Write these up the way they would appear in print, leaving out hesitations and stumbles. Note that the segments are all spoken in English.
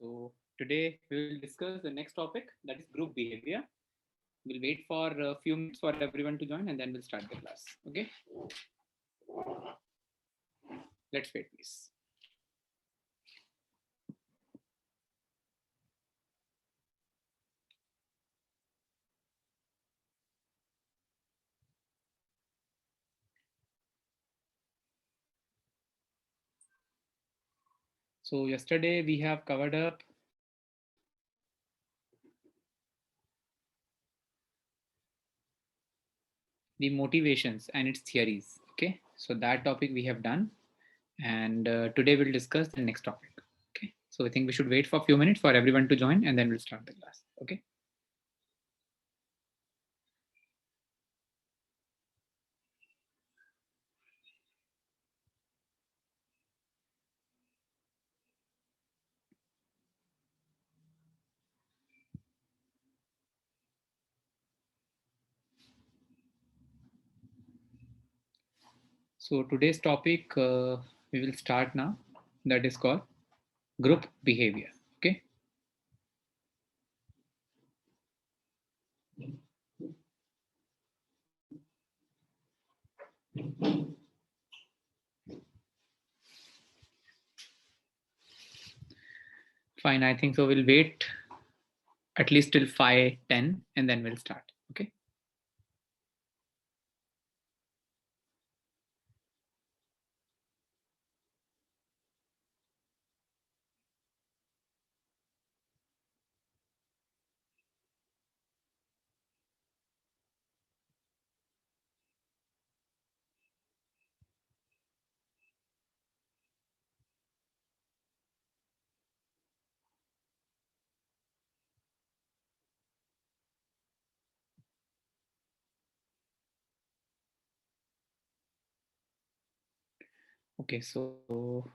So today we will discuss the next topic, that is group behavior. We'll wait for a few minutes for everyone to join and then we'll start the class. Okay. Let's wait, please. So yesterday we have covered up the motivations and its theories. Okay, so that topic we have done, and today we'll discuss the next topic. Okay, so I think we should wait for a few minutes for everyone to join and then we'll start the class. Okay. So today's topic we will start now, that is called group behavior. Okay. Fine, I think so. We'll wait at least till 5:10 and then we'll start. Okay. Okay, so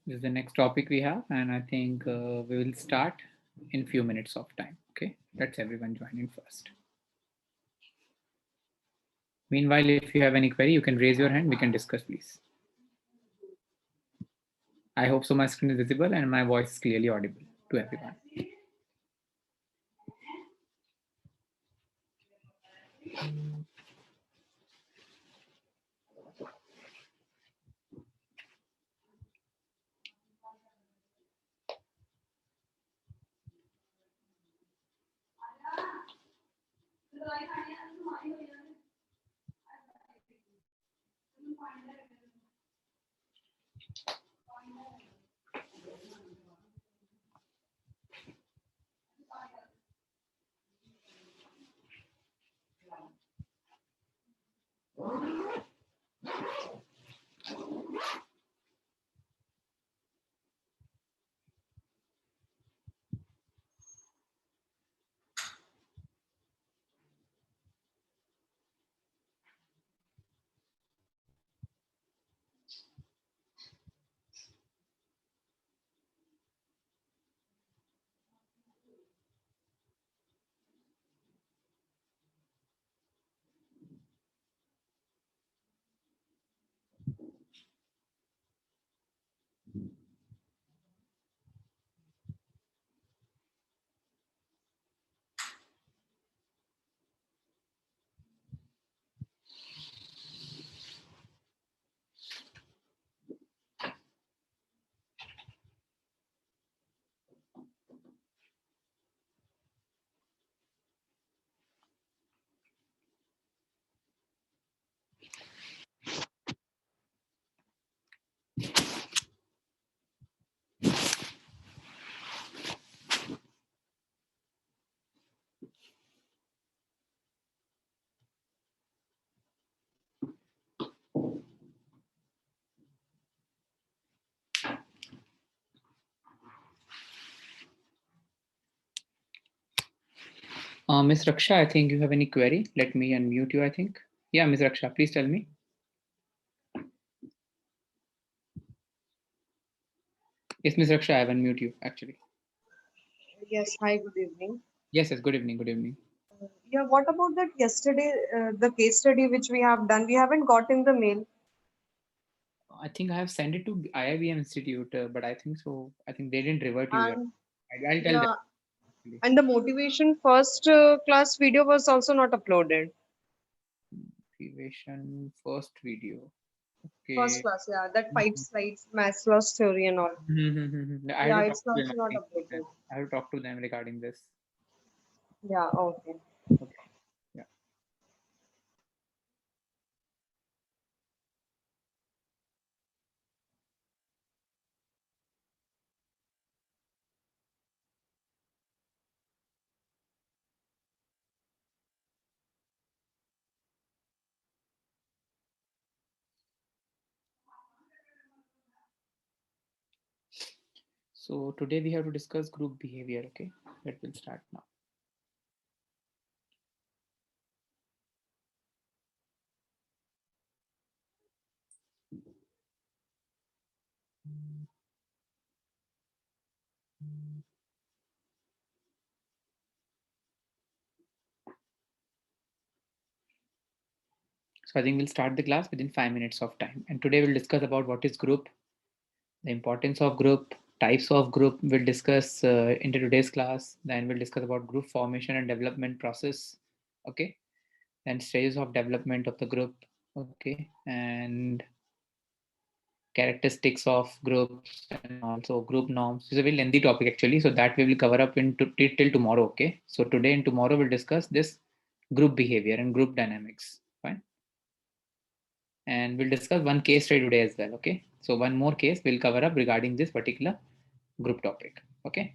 this is the next topic we have, and I think we will start in few minutes of time. Okay, let's everyone join in first. Meanwhile, if you have any query, you can raise your hand. We can discuss, please. I hope so my screen is visible and my voice is clearly audible to everyone. Ms. Raksha, I think you have any query. Let me unmute you, I think. Yeah, Ms. Raksha, please tell me. Yes, Ms. Raksha, I have unmute you actually. Yes, hi, good evening. Yes, good evening, good evening. Yeah, what about that yesterday, the case study which we have done? We haven't gotten the mail. I think I have sent it to IIBM Institute, but I think so. I think they didn't revert you yet. And I'll tell them yeah, actually. and the motivation first class video was also not uploaded. Motivation first video. First Okay. class, yeah, that five slides, Maslow's theory and all. I have Yeah, to talk it's to them. also I not think. updated. I have to talk to them regarding this. Yeah, okay. Okay. Yeah. So today we have to discuss group behavior. Okay. That will start now. So I think we'll start the class within 5 minutes of time. And today we'll discuss about what is group, the importance of group, types of group. We'll discuss into today's class. Then we'll discuss about group formation and development process. Okay. Then stages of development of the group. Okay. And characteristics of groups and also group norms. It's a very lengthy topic actually. So that we will cover up till tomorrow. Okay. So today and tomorrow we'll discuss this group behavior and group dynamics. Fine. And we'll discuss one case study today as well. Okay. So one more case we'll cover up regarding this particular group topic. Okay.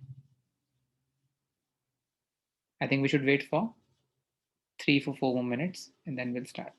I think we should wait for 4 more minutes and then we'll start.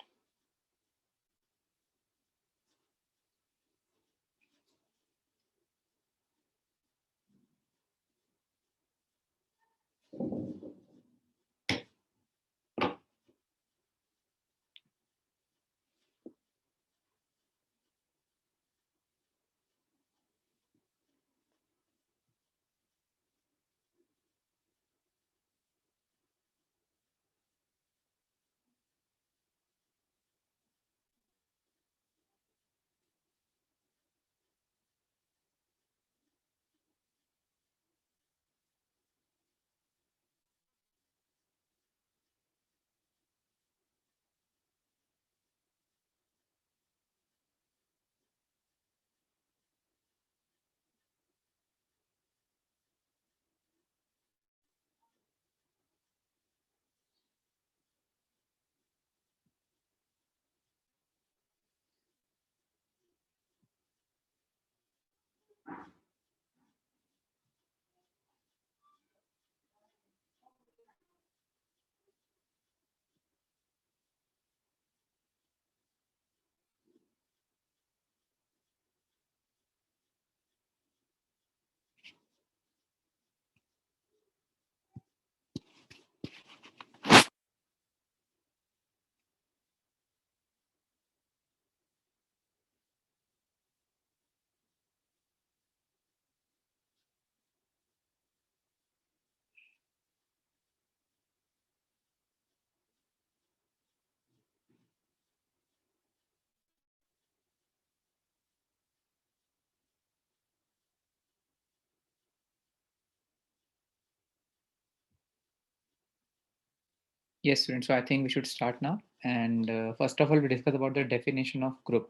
Yes, students. So I think we should start now. And first of all, we discuss about the definition of group,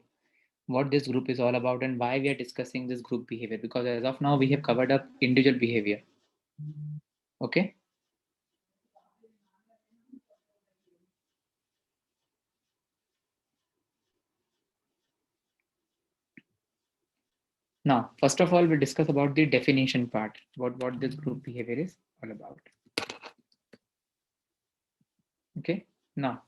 what this group is all about, and why we are discussing this group behavior. Because as of now, we have covered up individual behavior. Okay. Now, first of all, we'll discuss about the definition part, what this group behavior is all about. Okay. Now,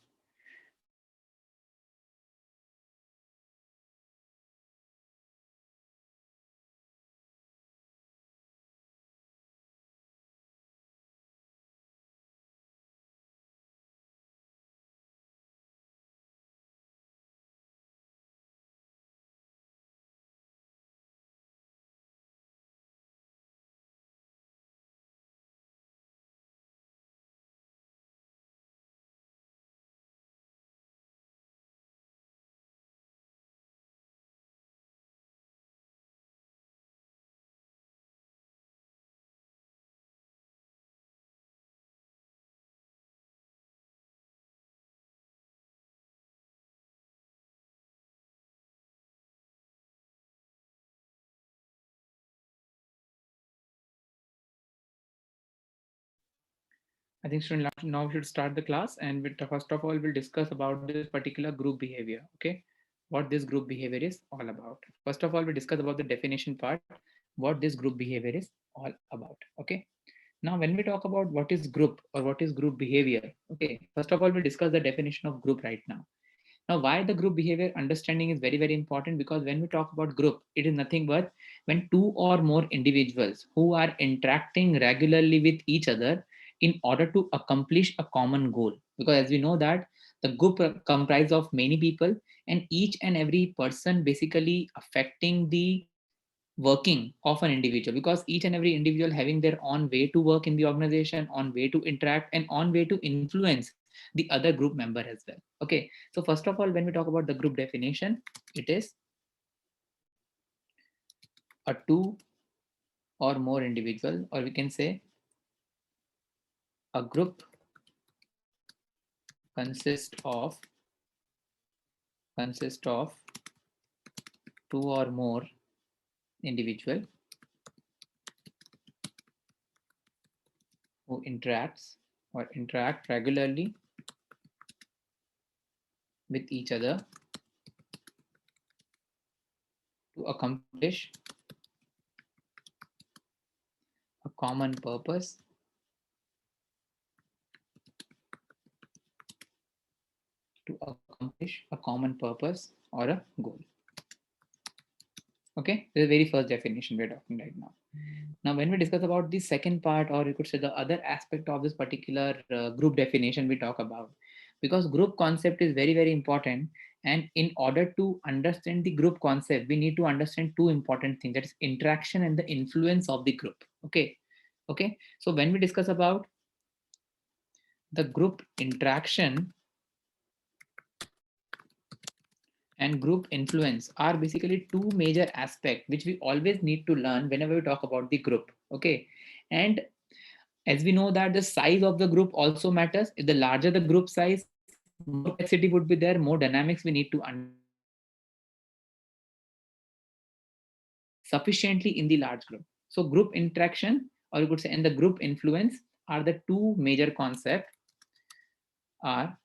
I think student now we should start the class, and first of all we'll discuss about this particular group behavior. Okay, what this group behavior is all about. First of all, we discuss about the definition part, what this group behavior is all about. Okay, now when we talk about what is group or what is group behavior, okay, first of all we discuss the definition of group right now. Now, why the group behavior understanding is very, very important, because when we talk about group, it is nothing but when two or more individuals who are interacting regularly with each other in order to accomplish a common goal. Because as we know that the group comprises of many people, and each and every person basically affecting the working of an individual, because each and every individual having their own way to work in the organization, on way to interact, and on way to influence the other group member as well. Okay, so first of all, when we talk about the group definition, it is a two or more individual, or we can say a group consists of two or more individual who interact regularly with each other to accomplish a common purpose or a goal. Okay, this is the very first definition we're talking right now. Now, when we discuss about the second part, or you could say the other aspect of this particular group definition we talk about, because group concept is very, very important. And in order to understand the group concept, we need to understand two important things, that is interaction and the influence of the group. Okay, so when we discuss about the group interaction and group influence are basically two major aspects which we always need to learn whenever we talk about the group. Okay, and as we know that the size of the group also matters. If the larger the group size, more complexity would be there, more dynamics we need to understand sufficiently in the large group. So group interaction, or you could say, and the group influence are the two major concepts, are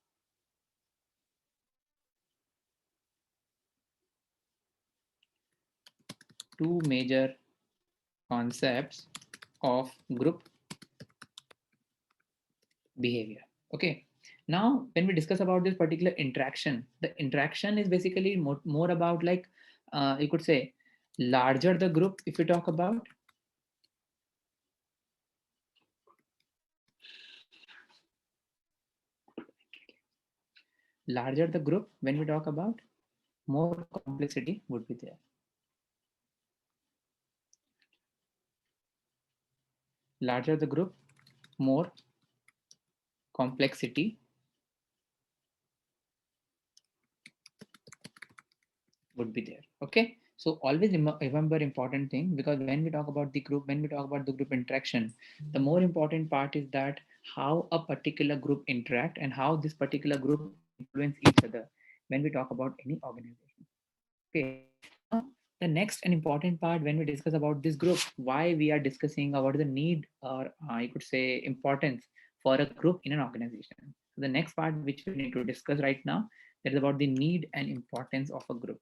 two major concepts of group behavior. Okay, now when we discuss about this particular interaction, the interaction is basically more about like you could say larger the group. If we talk about larger the group, when we talk about, more complexity would be there. Larger the group, more complexity would be there. Okay, so always remember important thing, because when we talk about the group, when we talk about the group interaction, the more important part is that how a particular group interact and how this particular group influence each other when we talk about any organization. Okay, now the next and important part when we discuss about this group, why we are discussing about the need, or you could say importance for a group in an organization. So the next part which we need to discuss right now, that is about the need and importance of a group.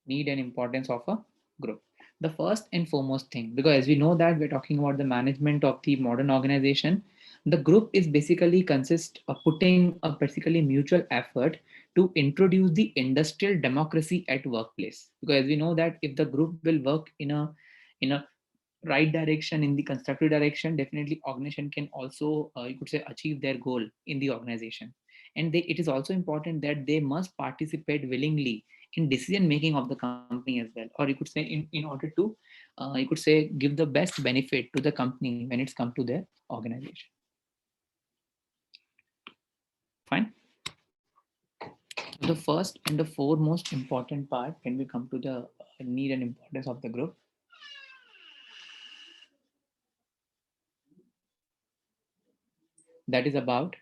Need and importance of a group. The first and foremost thing, because as we know that we're talking about the management of the modern organization, the group is basically consist of putting a basically mutual effort to introduce the industrial democracy at workplace. Because as we know that if the group will work in a right direction, in the constructive direction, definitely organization can also you could say achieve their goal in the organization. And it is also important that they must participate willingly in decision making of the company as well, or you could say in order to you could say give the best benefit to the company when it's come to their organization. Fine. The first and the foremost important part when we come to the need and importance of the group, that is about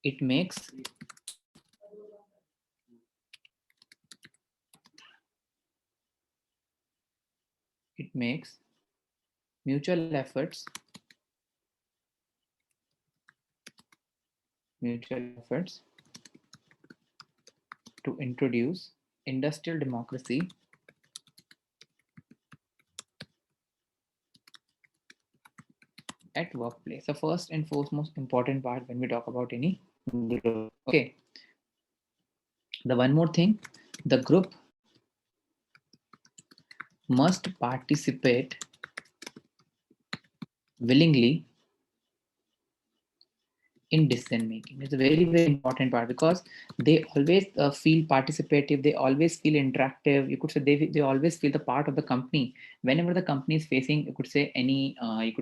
it makes it makes mutual efforts to introduce industrial democracy at workplace. The first and foremost important part when we talk about any group. Okay. The one more thing, the group must participate willingly in decision making. It's a very, very important part because they always feel participative, they always feel interactive. You could say they always feel the part of the company whenever the company is facing, you could say any a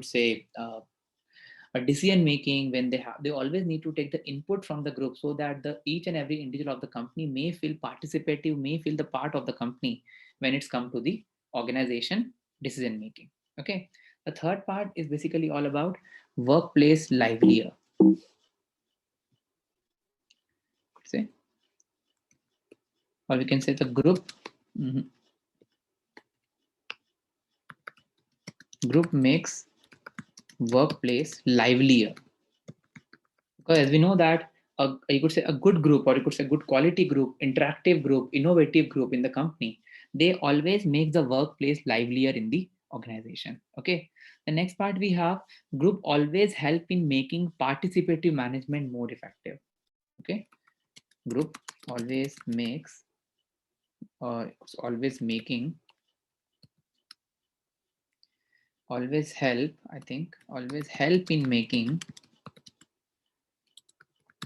decision making. When they always need to take the input from the group, so that the each and every individual of the company may feel participative, may feel the part of the company when it's come to the organization decision making. Okay, the third part is basically all about workplace livelier. Say, or we can say the group group makes workplace livelier, because as we know that you could say a good group, or you could say good quality group, interactive group, innovative group in the company, they always make the workplace livelier in the organization. Okay, the next part we have, group always help in making participative management more effective. Okay, group always makes, or it's always making, always help, I think always help in making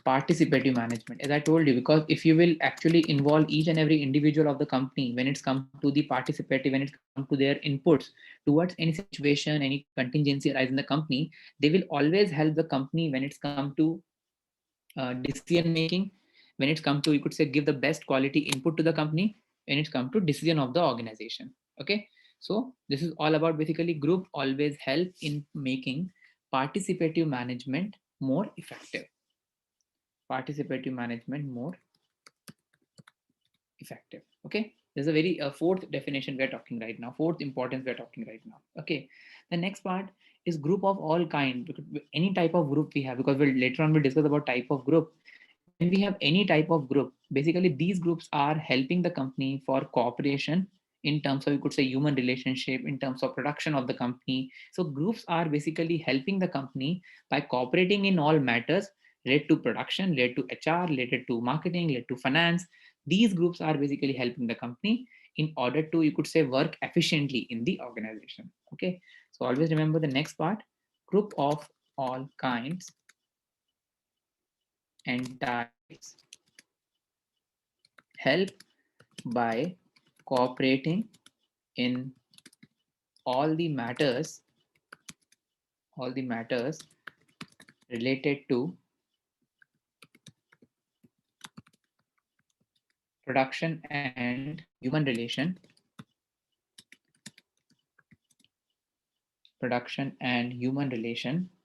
participative management, as I told you, because if you will actually involve each and every individual of the company when it's come to the participative, when it's come to their inputs towards any situation, any contingency arise in the company, they will always help the company when it's come to decision making, when it's come to, you could say, give the best quality input to the company when it's come to decision of the organization. Okay, so this is all about basically group always help in making participative management more effective. Participative management more effective. Okay, there's a very fourth definition we're talking right now, fourth importance we're talking right now. Okay, the next part is group of all kind. Any type of group we have, because we'll later on we'll discuss about type of group. When we have any type of group, basically these groups are helping the company for cooperation in terms of, you could say, human relationship, in terms of production of the company. So groups are basically helping the company by cooperating in all matters related to production, related to HR, related to marketing, related to finance. These groups are basically helping the company in order to, you could say, work efficiently in the organization. Okay, so always remember the next part, group of all kinds and types help by cooperating in all the matters related to production and human relation,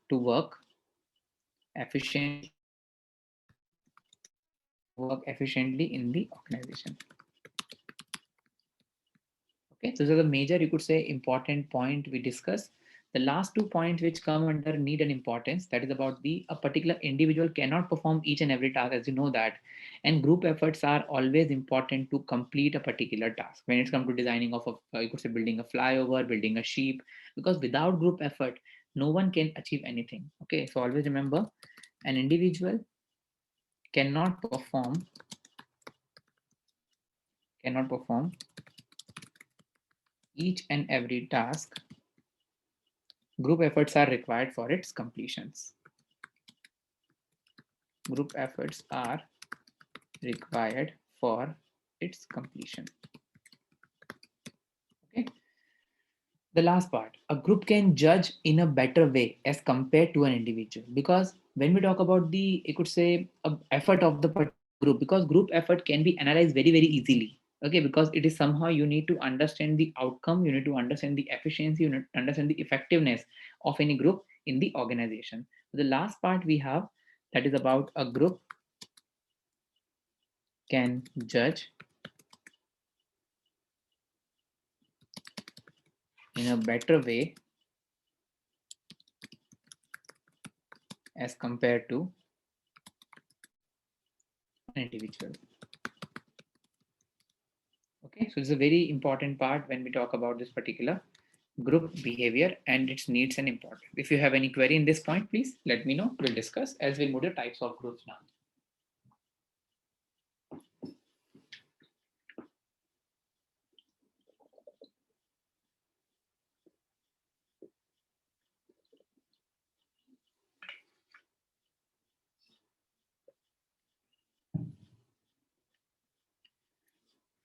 to work efficiently in the organization. Okay, so those are the major, you could say, important point we discussed. The last 2 points which come under need and importance, that is about the a particular individual cannot perform each and every task, as you know that, and group efforts are always important to complete a particular task. When it's come to designing of a, you could say, building a flyover, building a ship, because without group effort, no one can achieve anything. Okay, so always remember, an individual cannot perform each and every task. Group efforts are required for its completions. Group efforts are required for its completion. Okay. The last part, a group can judge in a better way as compared to an individual, because when we talk about the, you could say, effort of the group, because group effort can be analyzed very, very easily. Okay, because it is somehow you need to understand the outcome, you need to understand the efficiency, you need to understand the effectiveness of any group in the organization. The last part we have, that is about a group can judge in a better way as compared to an individual. Okay, so it's a very important part when we talk about this particular group behavior and its needs and importance. If you have any query in this point, please let me know. We'll discuss as we'll move to types of groups now.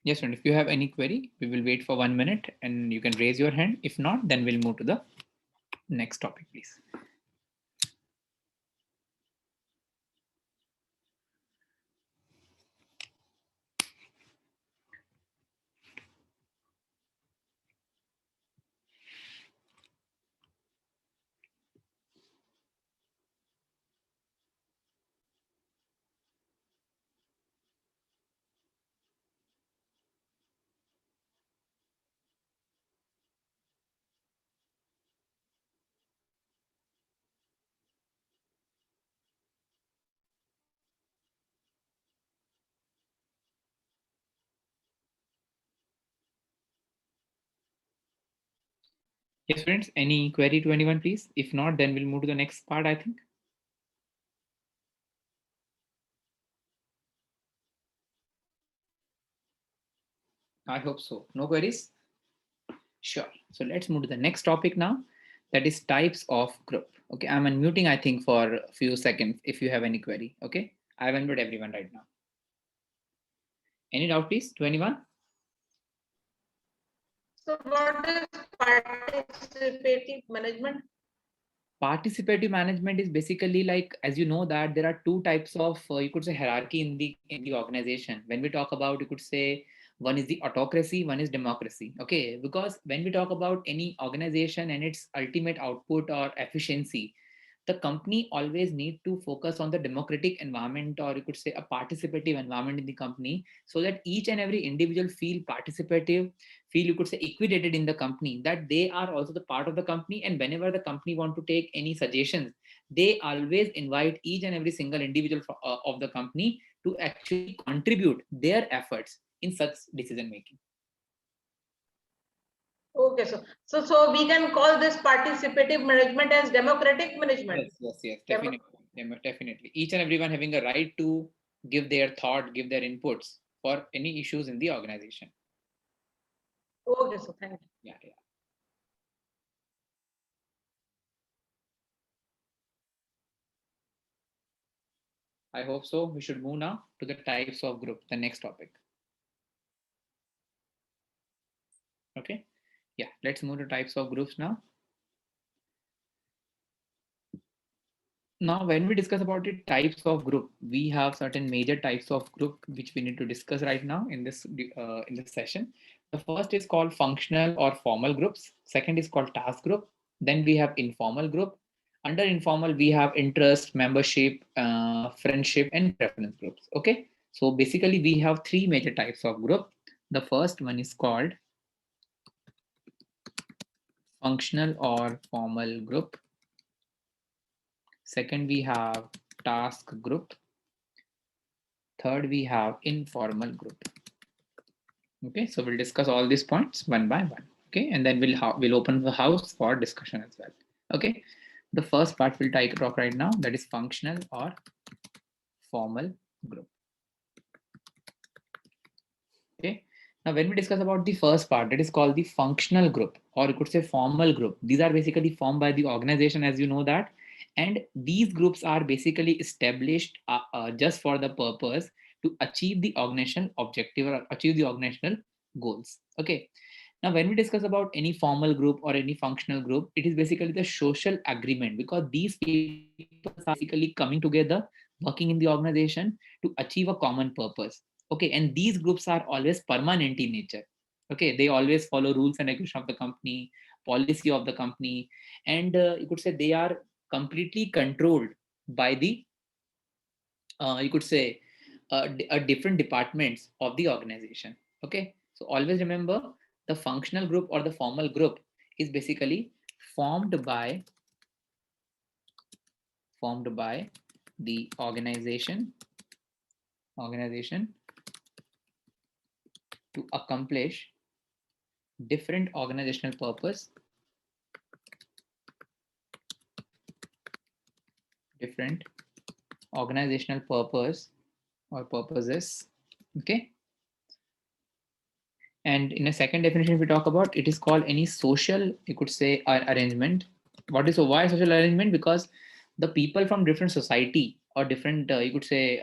Yes, and if you have any query, we will wait for 1 minute and you can raise your hand. If not, then we'll move to the next topic, please. Yes, friends, any query to anyone, please? If not, then we'll move to the next part, I think. I hope so. No queries? Sure. So let's move to the next topic now. That is types of group. Okay, I'm unmuting, I think, for a few seconds if you have any query. Okay, I've unmuted everyone right now. Any doubt, please, to anyone? So what is participative management? Participative management is basically like, as you know, that there are two types of you could say hierarchy in the organization. When we talk about, you could say one is the autocracy, one is democracy. Okay, because when we talk about any organization and its ultimate output or efficiency, the company always need to focus on the democratic environment, or you could say a participative environment in the company, so that each and every individual feel participative, feel, you could say, equitated in the company, that they are also the part of the company. And whenever the company want to take any suggestions, they always invite each and every single individual of the company to actually contribute their efforts in such decision making. Okay, so we can call this participative management as democratic management. Yes, definitely. Definitely. Each and everyone having a right to give their thought, give their inputs for any issues in the organization. Okay, so thank you. Yeah. I hope so. We should move now to the types of group, the next topic. Okay. Yeah, let's move to types of groups now. Now, when we discuss about the types of group, we have certain major types of group which we need to discuss right now in this session. The first is called functional or formal groups. Second is called task group. Then we have informal group. Under informal, we have interest, membership, friendship, and preference groups. Okay, so basically we have three major types of group. The first one is called functional or formal group. Second, we have task group. Third, we have informal group. Okay, so we'll discuss all these points one by one. Okay, and then we'll open the house for discussion as well. Okay, the first part we'll talk right now, that is functional or formal group. Okay, now when we discuss about the first part, that is called the functional group, or you could say formal group. These are basically formed by the organization, as you know that, and these groups are basically established just for the purpose to achieve the organizational objective or achieve the organizational goals. Okay, now when we discuss about any formal group or any functional group, it is basically the social agreement, because these people are basically coming together, working in the organization to achieve a common purpose. Okay, and these groups are always permanent in nature. Okay, they always follow rules and regulation of the company, policy of the company, and you could say they are completely controlled by the you could say different departments of the organization. Okay, so always remember, the functional group or the formal group is basically formed by formed by the organization to accomplish different organizational purpose, different organizational purpose or purposes. Okay. And in a second definition, if we talk about, it is called any social, you could say, arrangement. What is so why social arrangement? Because the people from different society or different, you could say,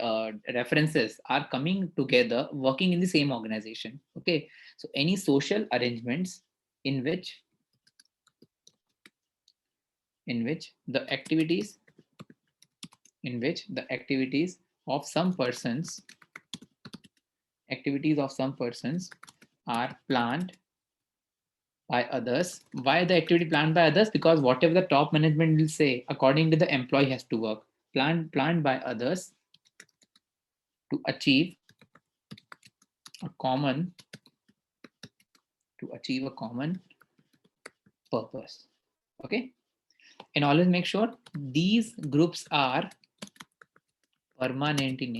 references are coming together, working in the same organization. Okay, so any social arrangements in which the activities of some persons are planned by others. Why the activity planned by others? Because whatever the top management will say, according to the employee has to work. Planned by others to achieve a common purpose. Okay, and always make sure these groups are permanent in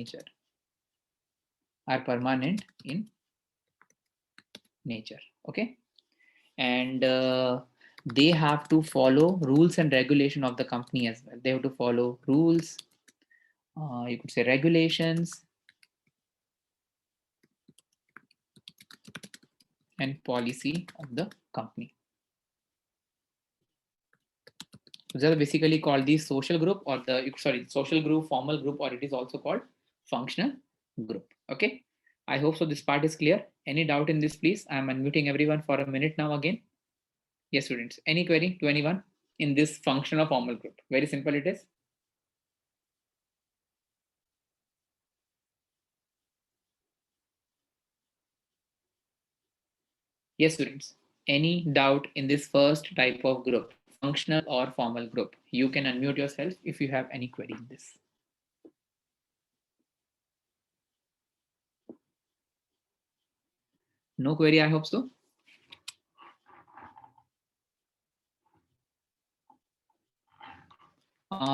nature. Okay, and they have to follow rules and regulation of the company as well. They have to follow rules, you could say regulations and policy of the company. So these are basically called the social group, or the social group, formal group, or it is also called functional group. Okay, I hope so this part is clear. Any doubt in this, please? I am unmuting everyone for a minute now again. Yes, students, any query to anyone in this functional or formal group? Very simple it is. Yes, students, any doubt in this first type of group, functional or formal group? You can unmute yourself if you have any query in this. No query, I hope so.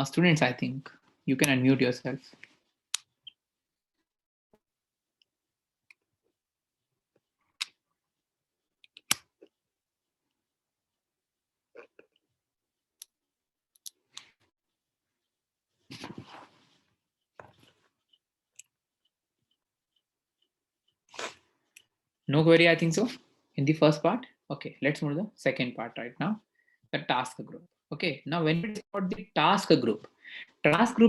Students, I think you can unmute yourself. No query, I think so, in the first part. Okay, let's move to the second part right now, the task group. Okay, now when it's about the task group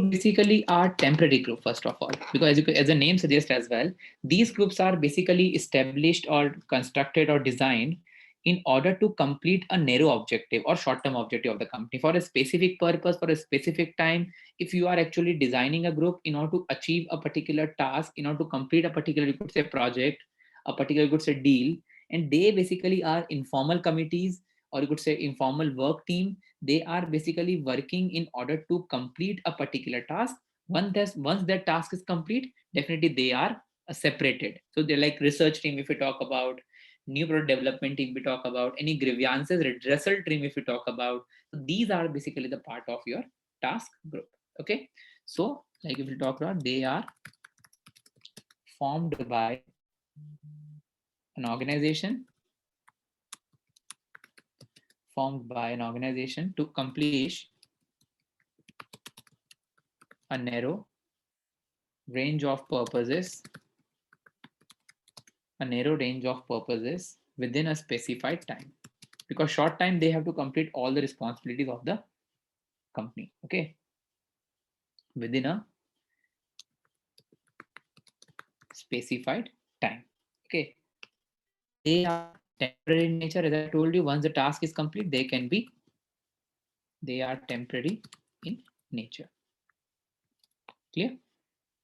basically are temporary group, first of all, because as the name suggests as well, these groups are basically established or constructed or designed in order to complete a narrow objective or short-term objective of the company for a specific purpose, for a specific time. If you are actually designing a group in order to achieve a particular task, in order to complete a particular, you could say, project, a particular, you could say, deal, and they basically are informal committees, or you could say informal work team. They are basically working in order to complete a particular task. Once that task is complete, definitely they are separated. So they're like research team if we talk about, new product development team we talk about, any grievances redressal team if we talk about. So these are basically the part of your task group. Okay, so like if we talk about, they are formed by an organization to accomplish a narrow range of purposes within a specified time. Because short time, they have to complete all the responsibilities of the company. Okay, within a specified time. Okay, they are temporary in nature. As I told you, once the task is complete, they are temporary in nature. Clear?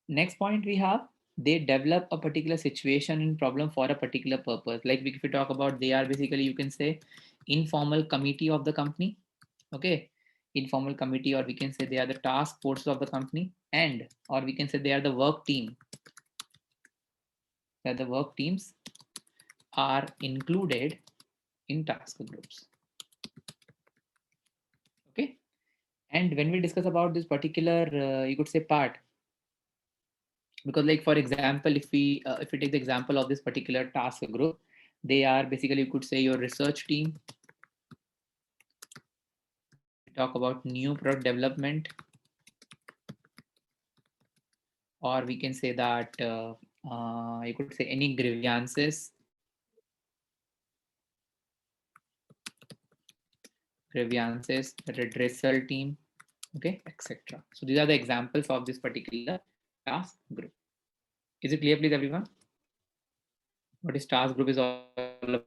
Next point we have, they develop a particular situation and problem for a particular purpose. Like if we talk about, they are basically, you can say, informal committee of the company. Okay, informal committee, or we can say they are the task forces of the company, and or we can say they are the work team. That the work teams are included in task groups. Okay, And when we discuss about this particular, you could say part, because like for example, if we take the example of this particular task group, they are basically, you could say, your research team. Talk about new product development, or we can say that you could say any grievances, redressal team, okay, etc. So these are the examples of this particular task group. Is it clear, please, everyone? What is task group is all about?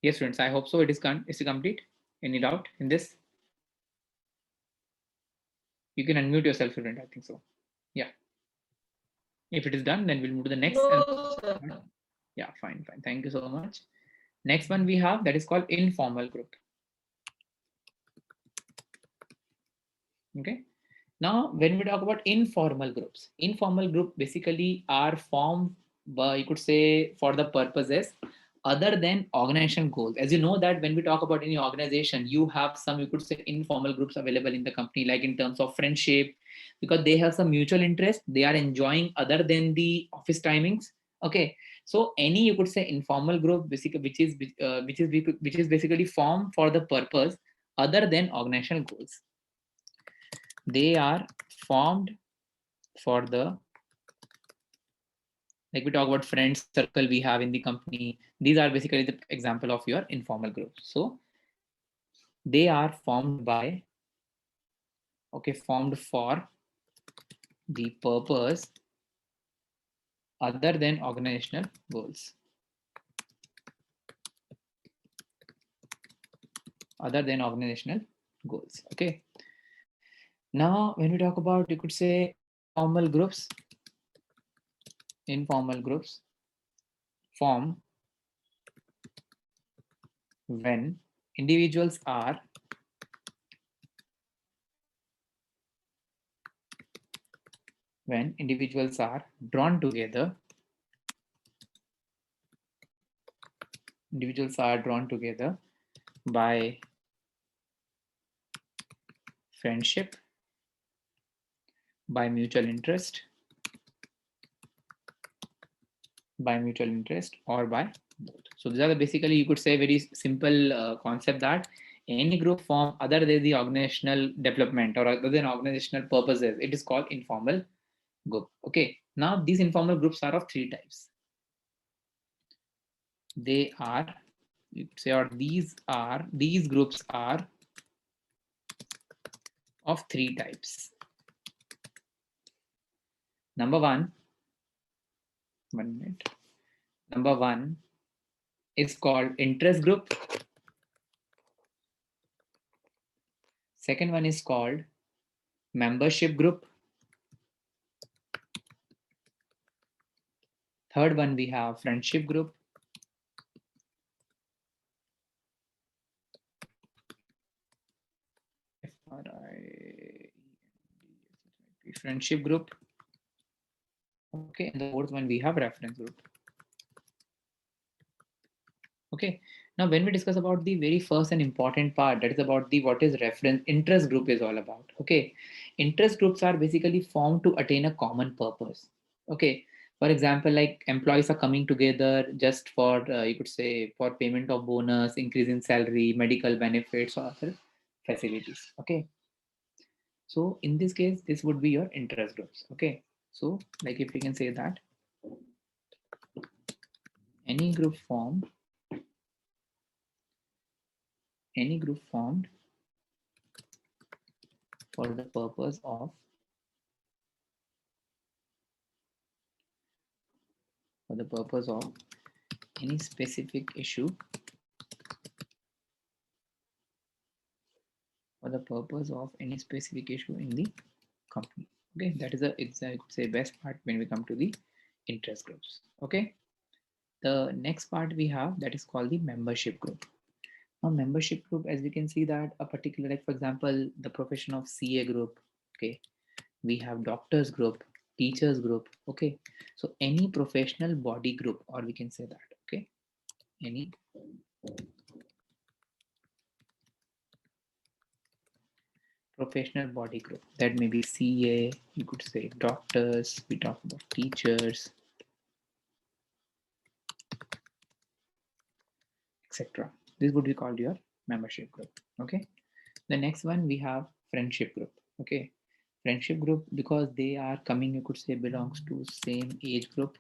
Yes, students, I hope so. It is complete. Any doubt in this? You can unmute yourself, student. I think so. Yeah. If it is done, then we'll move to the next. No, sir. Yeah, fine. Thank you so much. Next one we have, that is called informal group. Okay. Now, when we talk about informal group basically are formed by, you could say, for the purposes other than organization goals. As you know that when we talk about any organization, you have some, you could say, informal groups available in the company, like in terms of friendship, because they have some mutual interest they are enjoying other than the office timings. Okay. So any, you could say, informal group basically, which is basically formed for the purpose other than organizational goals. They are formed for the, like we talk about friends circle we have in the company. These are basically the example of your informal groups. So they are formed by, okay, formed for the purpose other than organizational goals. Other than organizational goals. Okay. Now, when we talk about, you could say, informal groups form when individuals are drawn together. Individuals are drawn together by friendship, by mutual interest, or by both. So these are the basically, you could say, very simple concept that any group form other than the organizational development or other than organizational purposes, it is called informal group. Okay. Now these informal groups are of three types. They are, you could say, or these groups are of three types. Number one is called interest group. Second one is called membership group. Third one we have friendship group. Friendship group. Okay, and the fourth one we have reference group. Okay, now when we discuss about the very first and important part, that is about the what is reference interest group is all about. Okay, interest groups are basically formed to attain a common purpose. Okay, for example, like employees are coming together just for you could say for payment of bonus, increase in salary, medical benefits, or other facilities. Okay, so in this case, this would be your interest groups. Okay, so like if we can say that any group formed for the purpose of any specific issue, in the company. Okay, that is I could say best part when we come to the interest groups. Okay, the next part we have, that is called the membership group. Now membership group, as we can see that a particular, like for example, the profession of CA group. Okay, we have doctors group, teachers group. Okay, so any professional body group, or we can say that, okay, any professional body group, that may be CA, you could say doctors, we talk about teachers, etc. This would be called your membership group. Okay, the next one we have friendship group. Okay, friendship group, because they are coming, you could say, belongs to same age group,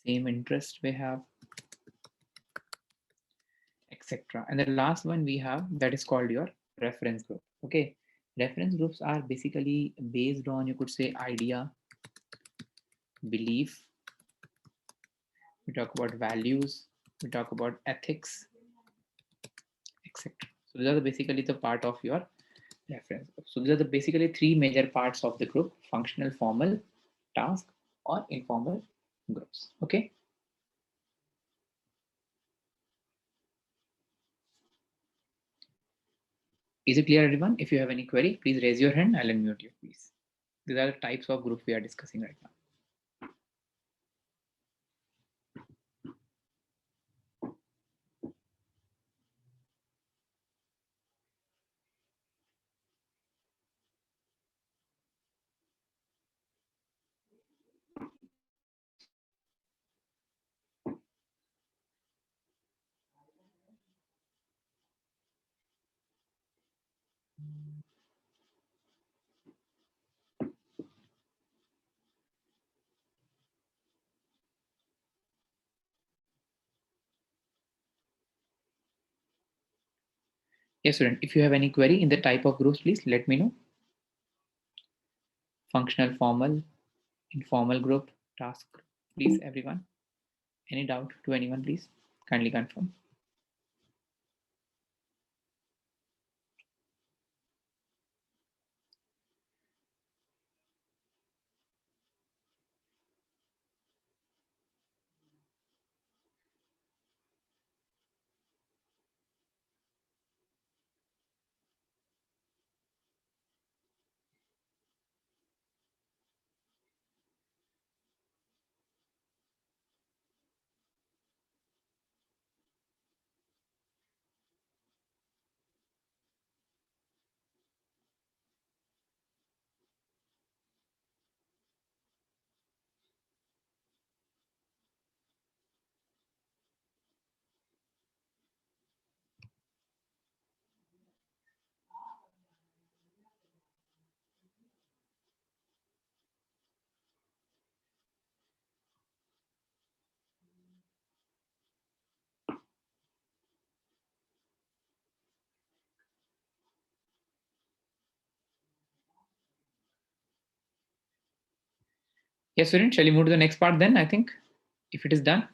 same interest we have, etc. And the last one we have, that is called your reference group. Okay, reference groups are basically based on, you could say, idea, belief, we talk about values, we talk about ethics, etc. So these are basically the part of your reference group. So these are the basically three major parts of the group: functional, formal, task, or informal groups. Okay. Is it clear, everyone? If you have any query, please raise your hand. I'll unmute you, please. These are the types of groups we are discussing right now. Yes, student, if you have any query in the type of groups, please let me know. Functional, formal, informal group, task group. Please, everyone. Any doubt to anyone, please kindly confirm. Yes, student, shall we move to the next part then? I think if it is done.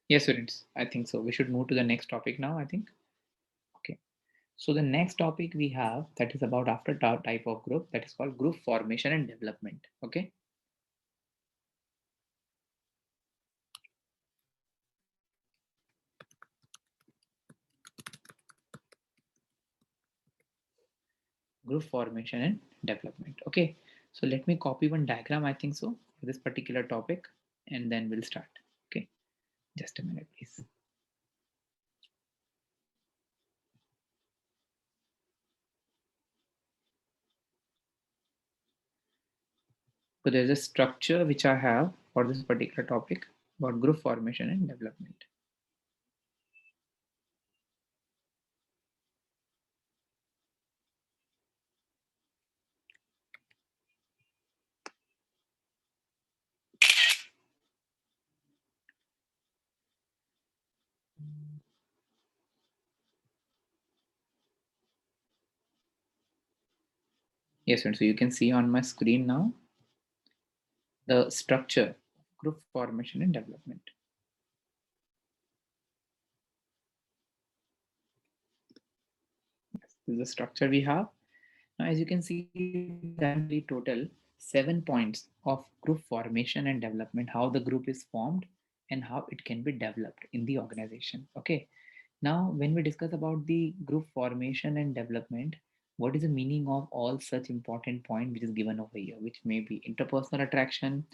Yes, students, I think so. We should move to the next topic now, I think. Okay. So the next topic we have, that is about after type of group, that is called group formation and development. Okay. Group formation and development. Okay. So let me copy one diagram, I think so, for this particular topic, and then we'll start. Okay. Just a minute, please. So there's a structure which I have for this particular topic about group formation and development. Yes, and so you can see on my screen now the structure of group formation and development. Yes, this is the structure we have. Now, as you can see, that the total 7 points of group formation and development, how the group is formed, and how it can be developed in the organization. Okay. Now, when we discuss about the group formation and development, what is the meaning of all such important point which is given over here, which may be interpersonal attraction,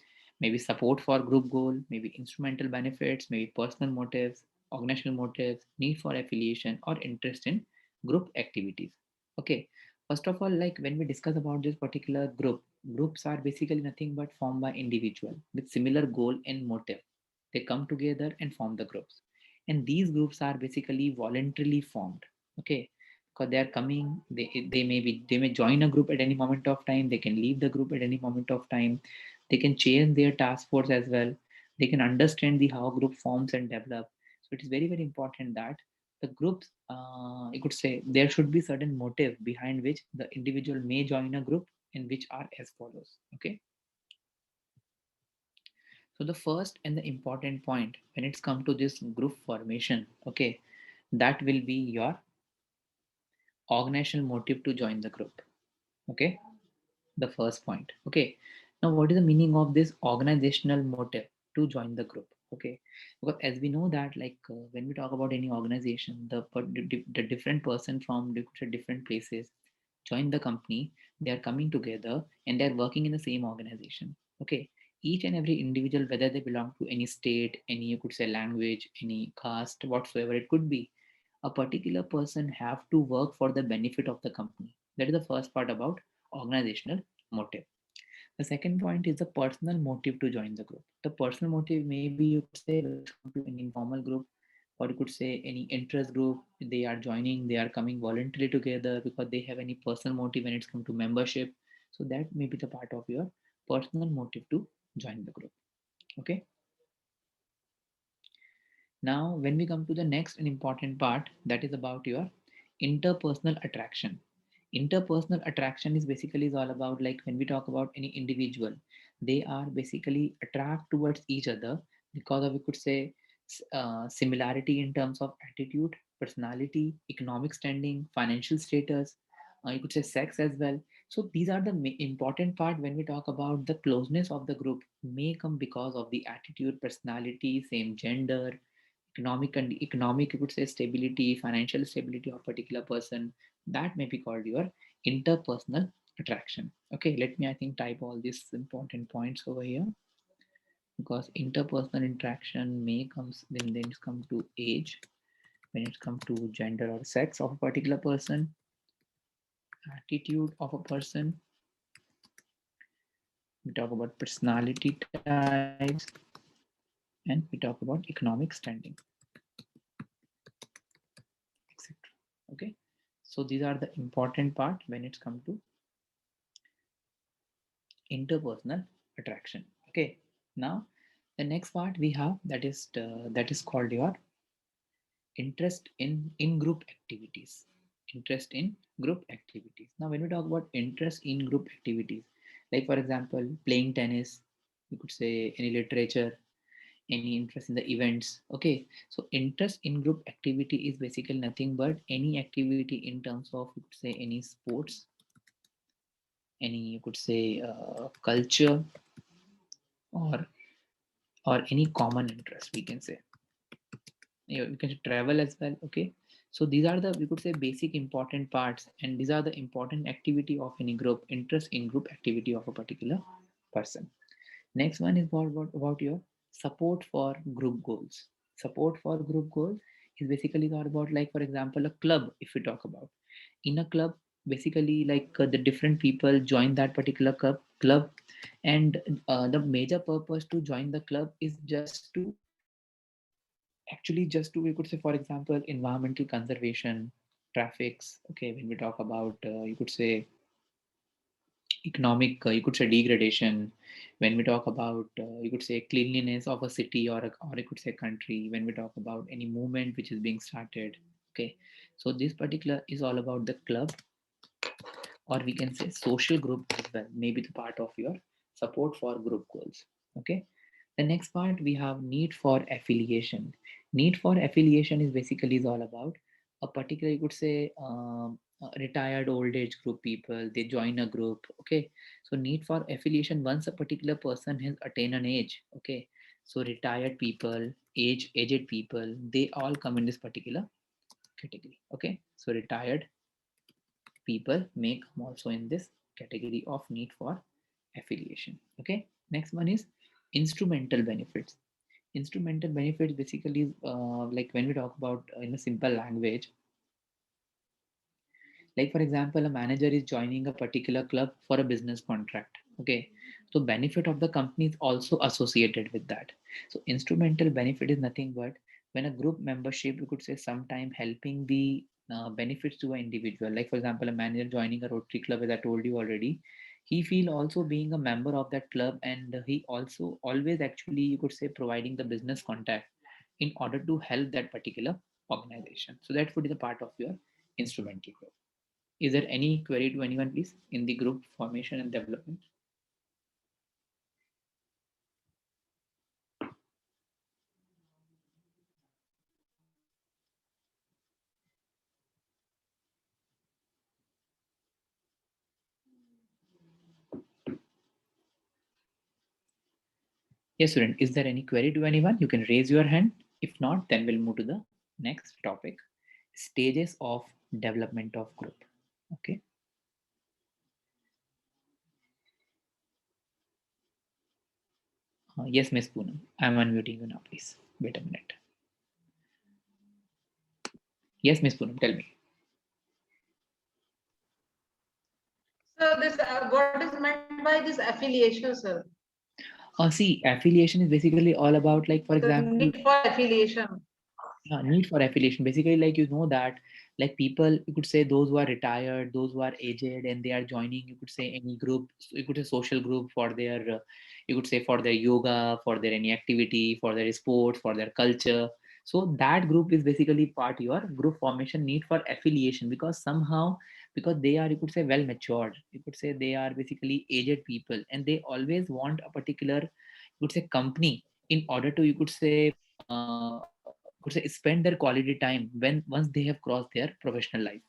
maybe support for group goal, maybe instrumental benefits, maybe personal motives, organizational motives, need for affiliation or interest in group activities. Okay. First of all, like when we discuss about this particular group, groups are basically nothing but formed by individual with similar goal and motive. They come together and form the groups, and these groups are basically voluntarily formed. Okay, because they are coming, they may join a group at any moment of time, they can leave the group at any moment of time, they can change their task force as well, they can understand the how group forms and develop. So it is very very important that the groups, you could say there should be certain motive behind which the individual may join a group, and which are as follows. Okay, so the first and the important point when it's come to this group formation, okay, that will be your organizational motive to join the group. Okay, the first point. Okay, now what is the meaning of this organizational motive to join the group? Okay, because as we know that like when we talk about any organization, the different person from different places join the company, they are coming together and they are working in the same organization. Okay, each and every individual, whether they belong to any state, any you could say language, any caste, whatsoever it could be, a particular person have to work for the benefit of the company. That is the first part about organizational motive. The second point is the personal motive to join the group. The personal motive maybe you could say when it's come to an informal group, or you could say any interest group, they are joining, they are coming voluntarily together because they have any personal motive when it's come to membership. So that may be the part of your personal motive to join the group. Okay. Now, when we come to the next and important part, that is about your interpersonal attraction. Interpersonal attraction is basically is all about like when we talk about any individual, they are basically attract towards each other because of, we could say, similarity in terms of attitude, personality, economic standing, financial status. You could say sex as well. So these are the important part when we talk about the closeness of the group may come because of the attitude, personality, same gender, economic you could say stability, financial stability of a particular person. That may be called your interpersonal attraction. Okay, let me I think type all these important points over here, because interpersonal interaction may comes when it's come to age, when it's come to gender or sex of a particular person, attitude of a person, we talk about personality types, and we talk about economic standing, etc. Okay, so these are the important part when it's come to interpersonal attraction. Okay, now the next part we have, that is called your interest in group activities. Interest in group activities. Now when we talk about interest in group activities, like for example playing tennis, you could say any literature, any interest in the events. Okay, so interest in group activity is basically nothing but any activity in terms of, you could say, any sports, any you could say culture, or any common interest, we can say. You can travel as well. Okay, so these are the, we could say, basic important parts, and these are the important activity of any group, interest in group activity of a particular person. Next one is about your support for group goals. Support for group goals is basically all about, like for example a club. If we talk about in a club, basically like the different people join that particular club, and the major purpose to join the club is just to, actually just to, we could say, for example environmental conservation, traffics. Okay, when we talk about you could say economic, you could say degradation, when we talk about you could say cleanliness of a city, or you could say country, when we talk about any movement which is being started. Okay, so this particular is all about the club, or we can say social group as well, maybe the part of your support for group goals. Okay, the next part we have need for affiliation. Need for affiliation is basically is all about a particular, you could say, retired old age group people, they join a group. Okay, so need for affiliation once a particular person has attained an age. Okay, So retired people, aged people, they all come in this particular category. Okay, so retired people may come also in this category of need for affiliation. Okay, next one is instrumental benefits. Instrumental benefits basically is like when we talk about in a simple language, like for example, a manager is joining a particular club for a business contract. Okay, so benefit of the company is also associated with that. So instrumental benefit is nothing but when a group membership, you could say, sometime helping the benefits to an individual. Like for example, a manager joining a Rotary club, as I told you already, he feel also being a member of that club, and he also always actually, you could say, providing the business contact in order to help that particular organization. So that would be the part of your instrumental growth. Is there any query to anyone, please, in the group formation and development? Yes, student, is there any query to anyone? You can raise your hand. If not, then we'll move to the next topic, stages of development of group. Okay. Yes, Miss Poonam, I'm unmuting you now, please. Wait a minute. Yes, Miss Poonam, tell me. So this, what is meant by this affiliation, sir? See, affiliation is basically all about, like, for The example, need for affiliation. need for affiliation. Basically, like, you know that, like, people, you could say, those who are retired, those who are aged, and they are joining, you could say, any group, you could say social group for their, you could say, for their yoga, for their any activity, for their sports, for their culture. So that group is basically part your group formation need for affiliation, because somehow, because they are, you could say, well matured, you could say they are basically aged people, and they always want a particular, you could say, company in order to, you could say, could say, spend their quality time when once they have crossed their professional life.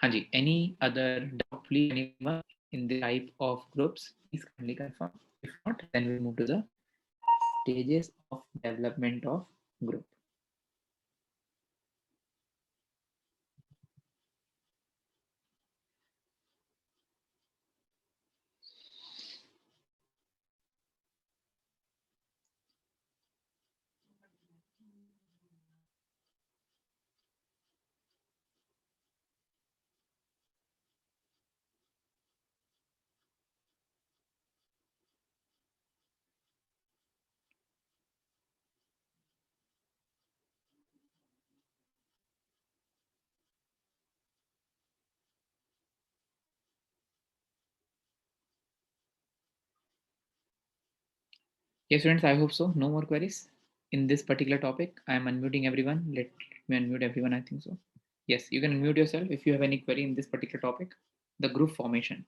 Haji, any other doubt, please, anyone in the type of groups, please kindly confirm. If not, then we'll move to the stages of development of group. Yes, students, I hope so. No more queries in this particular topic. I am unmuting everyone. Let me unmute everyone, I think so. Yes, you can unmute yourself if you have any query in this particular topic, the group formation.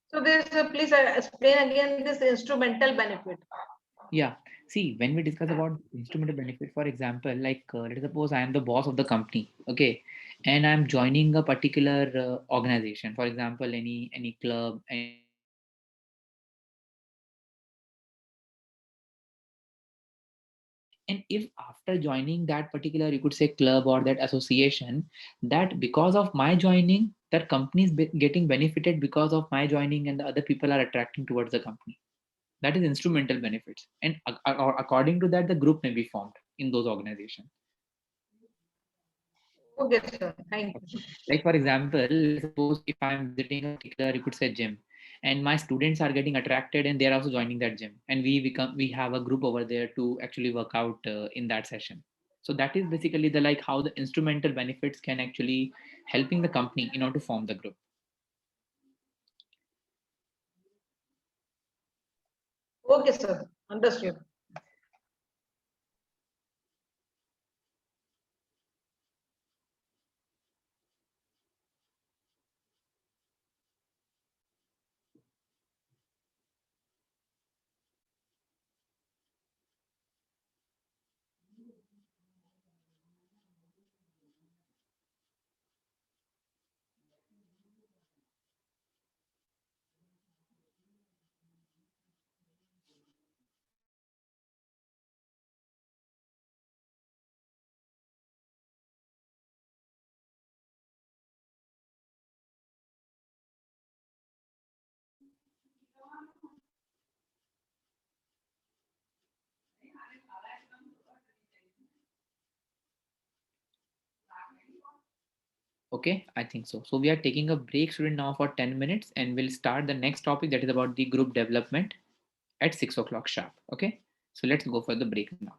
So this, please explain again this instrumental benefit. Yeah. See, when we discuss about instrumental benefit, for example, like let us suppose I am the boss of the company, okay, and I'm joining a particular organization, for example, any club, and if after joining that particular, you could say, club or that association, that because of my joining, that company is getting benefited because of my joining, and the other people are attracting towards the company. That is instrumental benefits, and according to that, the group may be formed in those organizations. Okay, sir. Thank you. Like for example, suppose if I'm visiting a particular, you could say, gym, and my students are getting attracted and they're also joining that gym, and we have a group over there to actually work out in that session. So that is basically the like how the instrumental benefits can actually helping the company in order to form the group. Okay, sir. Understood. Okay, I think so. So we are taking a break, student, now for 10 minutes, and we'll start the next topic, that is about the group development at 6 o'clock sharp. Okay, so let's go for the break now.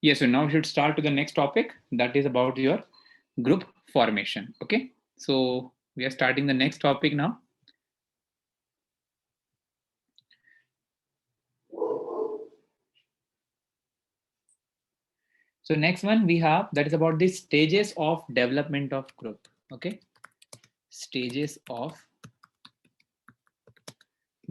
Yes, so now we should start to the next topic, that is about your group formation. Okay, so we are starting the next topic now. So next one we have, that is about the stages of development of group. Okay, stages of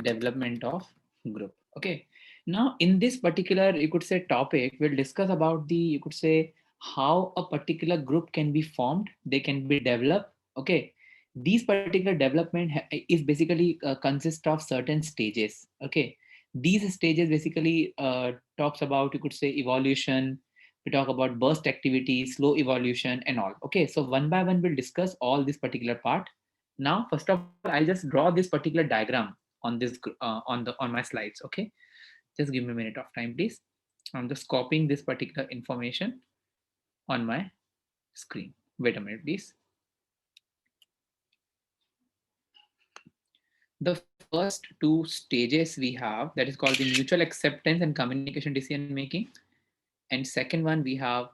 development of group. Okay, now in this particular, you could say, topic, we'll discuss about the, you could say, how a particular group can be formed, they can be developed. Okay, these particular development is basically consist of certain stages. Okay, these stages basically talks about, you could say, evolution. We talk about burst activity, slow evolution, and all. Okay, so one by one we'll discuss all this particular part. Now first of all, I'll just draw this particular diagram on this on my slides. Okay, just give me a minute of time, please. I'm just copying this particular information on my screen. Wait a minute, please. The first two stages we have, that is called the mutual acceptance and communication decision making, and second one we have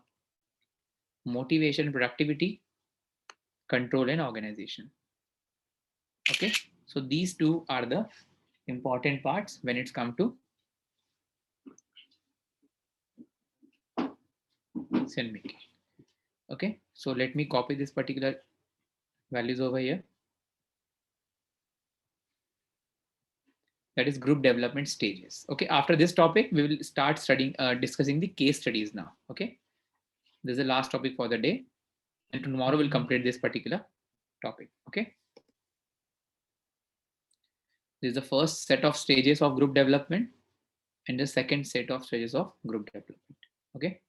motivation, productivity, control, and organization. Okay, so these two are the important parts when it's come to decision making. Okay, so let me copy this particular values over here. That is group development stages. Okay, after this topic we will start studying discussing the case studies now. Okay, this is the last topic for the day, and tomorrow we'll complete this particular topic. Okay, this is the first set of stages of group development and the second set of stages of group development. Okay,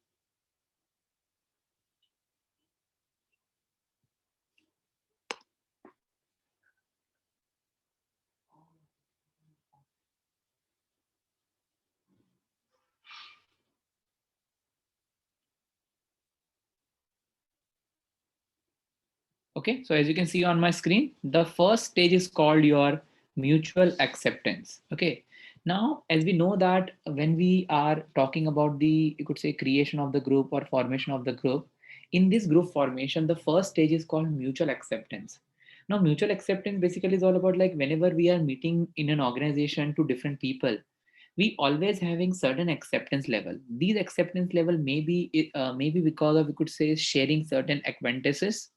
okay, so as you can see on my screen, the first stage is called your mutual acceptance. Okay, now as we know that when we are talking about the, you could say, creation of the group or formation of the group, in this group formation the first stage is called mutual acceptance. Now mutual acceptance basically is all about, like, whenever we are meeting in an organization to different people, we always having certain acceptance level. These acceptance level maybe because of, we could say, sharing certain acquaintances.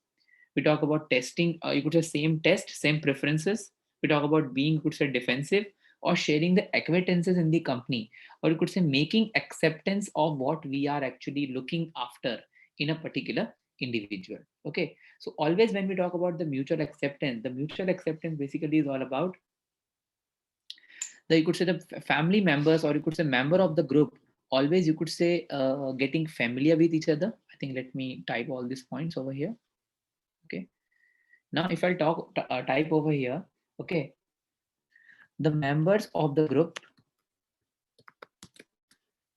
We talk about testing, you could say same test, same preferences. We talk about being, you could say, defensive, or sharing the acquaintances in the company, or you could say making acceptance of what we are actually looking after in a particular individual. Okay, so always when we talk about the mutual acceptance, the mutual acceptance basically is all about the, you could say, the family members, or you could say member of the group, always, you could say, getting familiar with each other. I think, let me type all these points over here. Okay, now if I type over here, okay, the members of the group,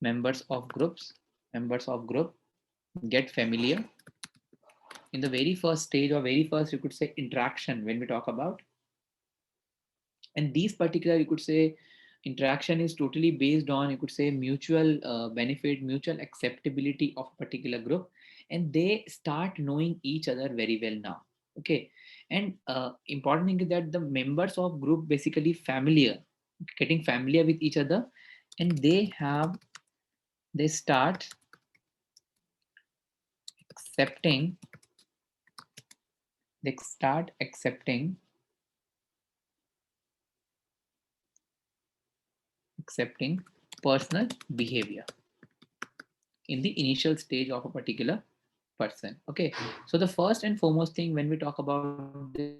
members of group get familiar in the very first stage, or very first, you could say, interaction when we talk about. And these particular, you could say, interaction is totally based on, you could say, mutual benefit, mutual acceptability of a particular group, and they start knowing each other very well now. Okay, and important thing is that the members of group basically familiar, getting familiar with each other, and they start accepting, they start accepting personal behavior in the initial stage of a particular person. Okay, so the first and foremost thing when we talk about this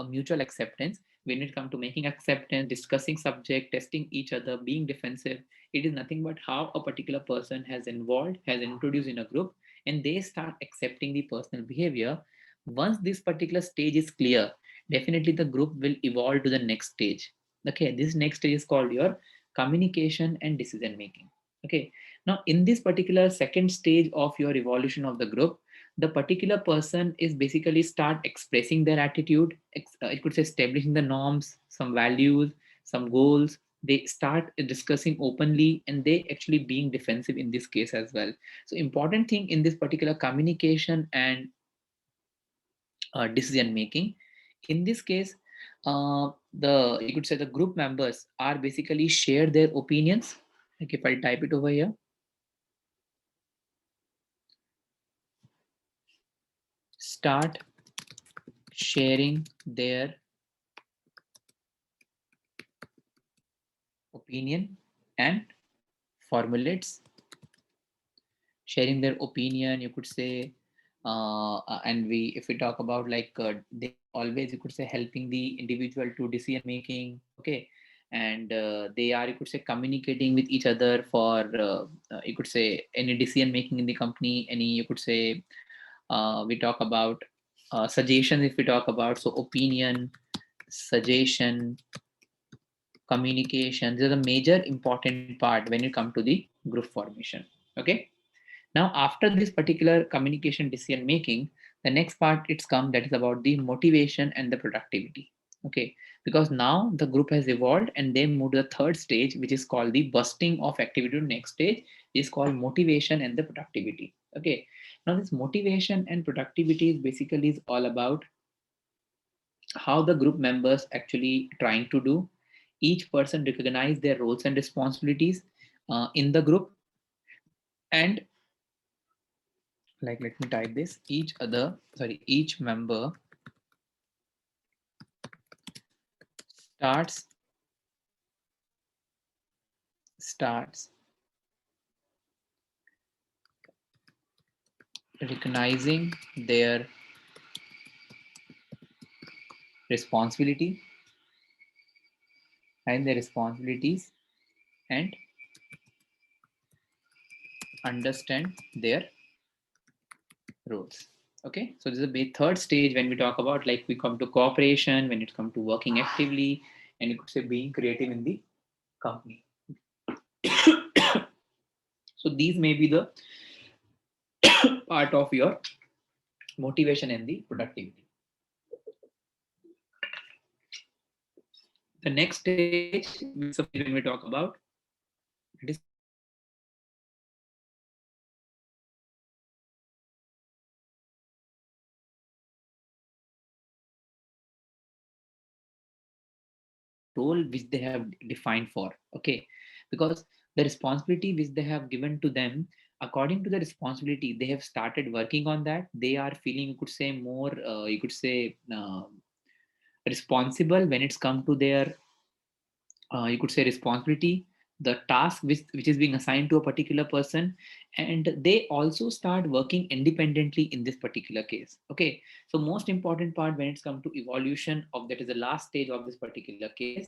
mutual acceptance, when it comes to making acceptance, discussing subject, testing each other, being defensive, it is nothing but how a particular person has involved, has introduced in a group, and they start accepting the personal behavior. Once this particular stage is clear, definitely the group will evolve to the next stage. Okay, this next stage is called your communication and decision making. Okay, now in this particular second stage of your evolution of the group, the particular person is basically start expressing their attitude, it could say establishing the norms, some values, some goals, they start discussing openly, and they actually being defensive in this case as well. So important thing in this particular communication and decision making, in this case, the you could say the group members are basically share their opinions. Like if I type it over here, start sharing their opinion and formulates sharing their opinion, you could say, and we if we talk about like they always, you could say, helping the individual to decision making. Okay, and they are, you could say, communicating with each other for you could say any decision making in the company, any, you could say, we talk about suggestions. If we talk about, so opinion, suggestion, communication, these are the major important part when you come to the group formation. Okay, now after this particular communication decision making, the next part it's come, that is about the motivation and the productivity. Okay, because now the group has evolved and they moved to the third stage, which is called the busting of activity to next stage, is called motivation and the productivity. Okay, now this motivation and productivity is basically is all about how the group members actually trying to do, each person recognize their roles and responsibilities in the group, and like let me type this, each member starts recognizing their responsibility and their responsibilities and understand their roles. Okay, so this is a third stage when we talk about, like, we come to cooperation, when it comes to working actively, and you could say being creative in the company. So these may be the part of your motivation and the productivity. The next stage, when we talk about, it is role which they have defined for. Okay, because the responsibility which they have given to them, according to the responsibility, they have started working on that. They are feeling, you could say, more you could say responsible when it's come to their you could say responsibility, the task which is being assigned to a particular person, and they also start working independently in this particular case. Okay, so most important part when it's come to evolution of, that is the last stage of this particular case,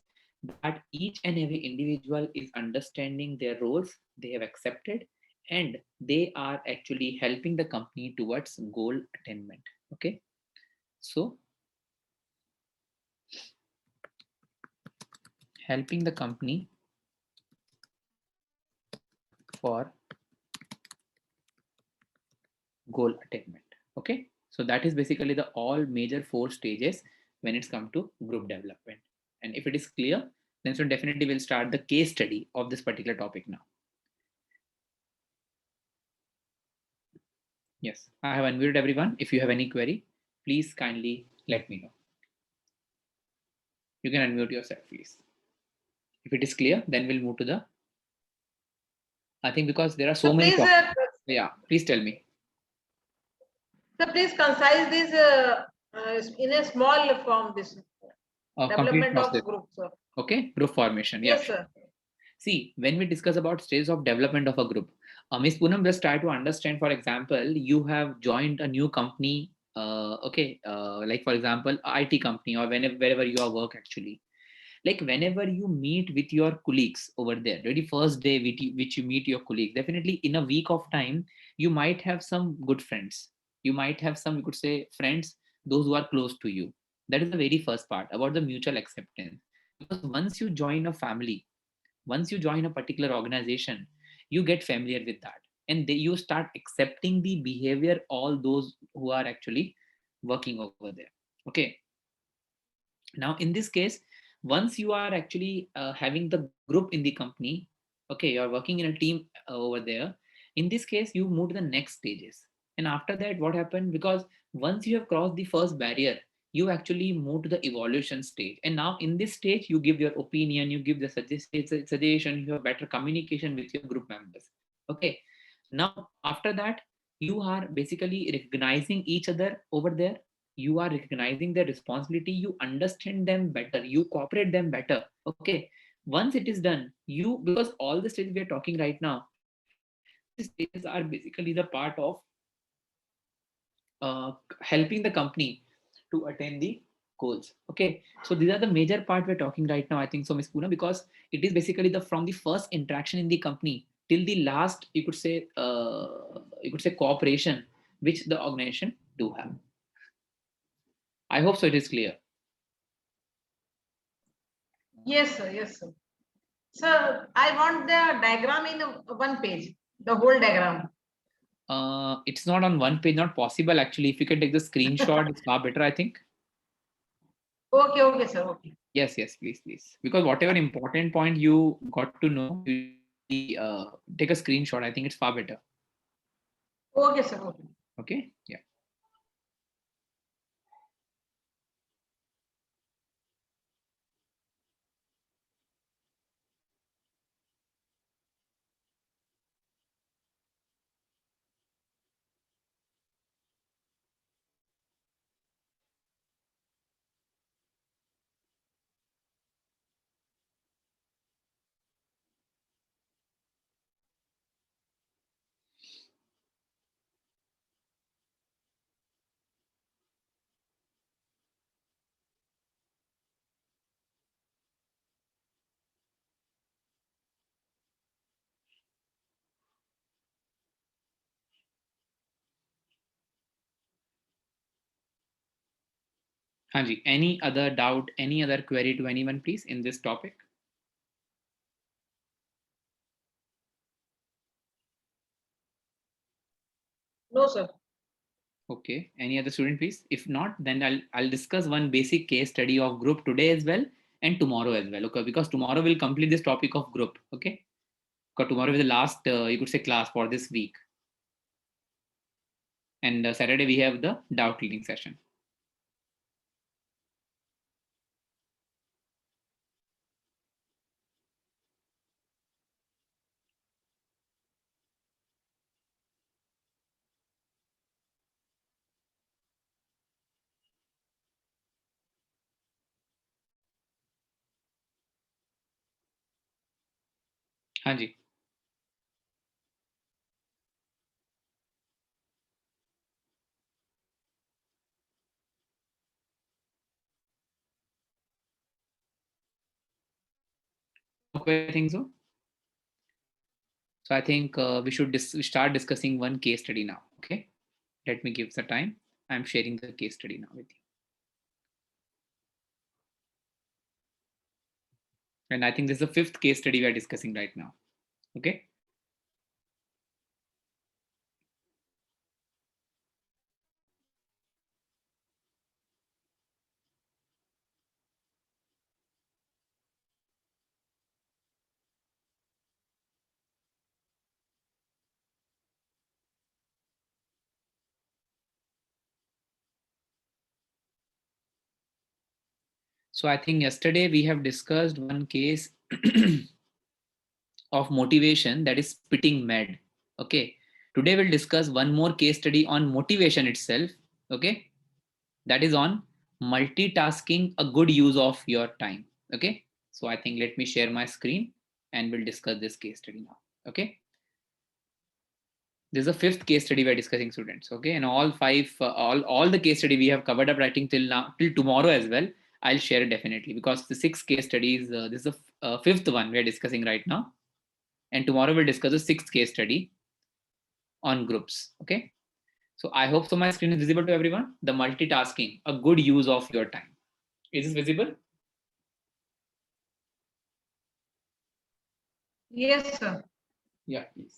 that each and every individual is understanding their roles, they have accepted, and they are actually helping the company towards goal attainment. Okay, so helping the company for goal attainment. Okay, so that is basically the all major 4 stages when it's come to group development. And if it is clear, then so definitely we'll start the case study of this particular topic now. Yes, I have unmuted everyone. If you have any query, please kindly let me know. You can unmute yourself, please. If it is clear, then we'll move to the, I think, because there are so many topics. Yeah, please tell me. So please concise this in a small form, this development of group, sir. Okay, group formation. Yes, sir. See, when we discuss about stages of development of a group, Ms. Poonam, just try to understand, for example, you have joined a new company, okay, like for example, IT company, or wherever you are work actually. Like whenever you meet with your colleagues over there, very first day which you meet your colleagues, definitely in a week of time, you might have some good friends. You might have some, you could say, friends, those who are close to you. That is the very first part about the mutual acceptance. Because once you join a family, once you join a particular organization, you get familiar with that, and you start accepting the behavior all those who are actually working over there. Okay, now in this case, once you are actually having the group in the company, okay, you're working in a team over there. In this case, you move to the next stages. And after that, what happened? Because once you have crossed the first barrier, you actually move to the evaluation stage. And now in this stage, you give your opinion, you give the suggestion, you have better communication with your group members. Okay. Now, after that, you are basically recognizing each other over there. You are recognizing their responsibility. You understand them better. You cooperate them better. Okay. Once it is done, you, because all the stages we are talking right now, these stages are basically the part of helping the company to attain the goals. Okay, so these are the major part we're talking right now, I think so, Miss Poona, because it is basically the from the first interaction in the company till the last, you could say cooperation which the organization do have. I hope so it is clear. Yes, sir. Yes, sir. Sir, I want the diagram in one page, the whole diagram. It's not on one page, not possible actually. If you can take the screenshot, it's far better, I think. Okay, okay, sir. Okay. Yes, yes, please, please. Because whatever important point you got to know, you take a screenshot. I think it's far better. Okay, sir. Okay. Okay, yeah. Hanji, any other doubt, any other query to anyone, please, in this topic? No, sir. Okay, any other student, please? If not, then I'll discuss one basic case study of group today as well and tomorrow as well. Okay, because tomorrow we'll complete this topic of group. Okay, because tomorrow is the last, you could say, class for this week, and Saturday we have the doubt clearing session. Hanji. Okay, I think so. So I think we should start discussing one case study now. Okay, let me give the time. I'm sharing the case study now with you. And I think this is the fifth case study we are discussing right now. Okay. So I think yesterday we have discussed one case of motivation, that is spitting mad. Okay. Today we'll discuss one more case study on motivation itself. Okay. That is on multitasking, a good use of your time. Okay. So I think let me share my screen and we'll discuss this case study now. Okay. This is the fifth case study we're discussing, students. Okay. And all five, all the case study we have covered up writing till now, till tomorrow as well. I'll share it definitely, because the six case studies, this is the fifth one we're discussing right now. And tomorrow we'll discuss the sixth case study on groups. Okay. So I hope so my screen is visible to everyone. The multitasking, a good use of your time. Is this visible? Yes, sir. Yeah, please.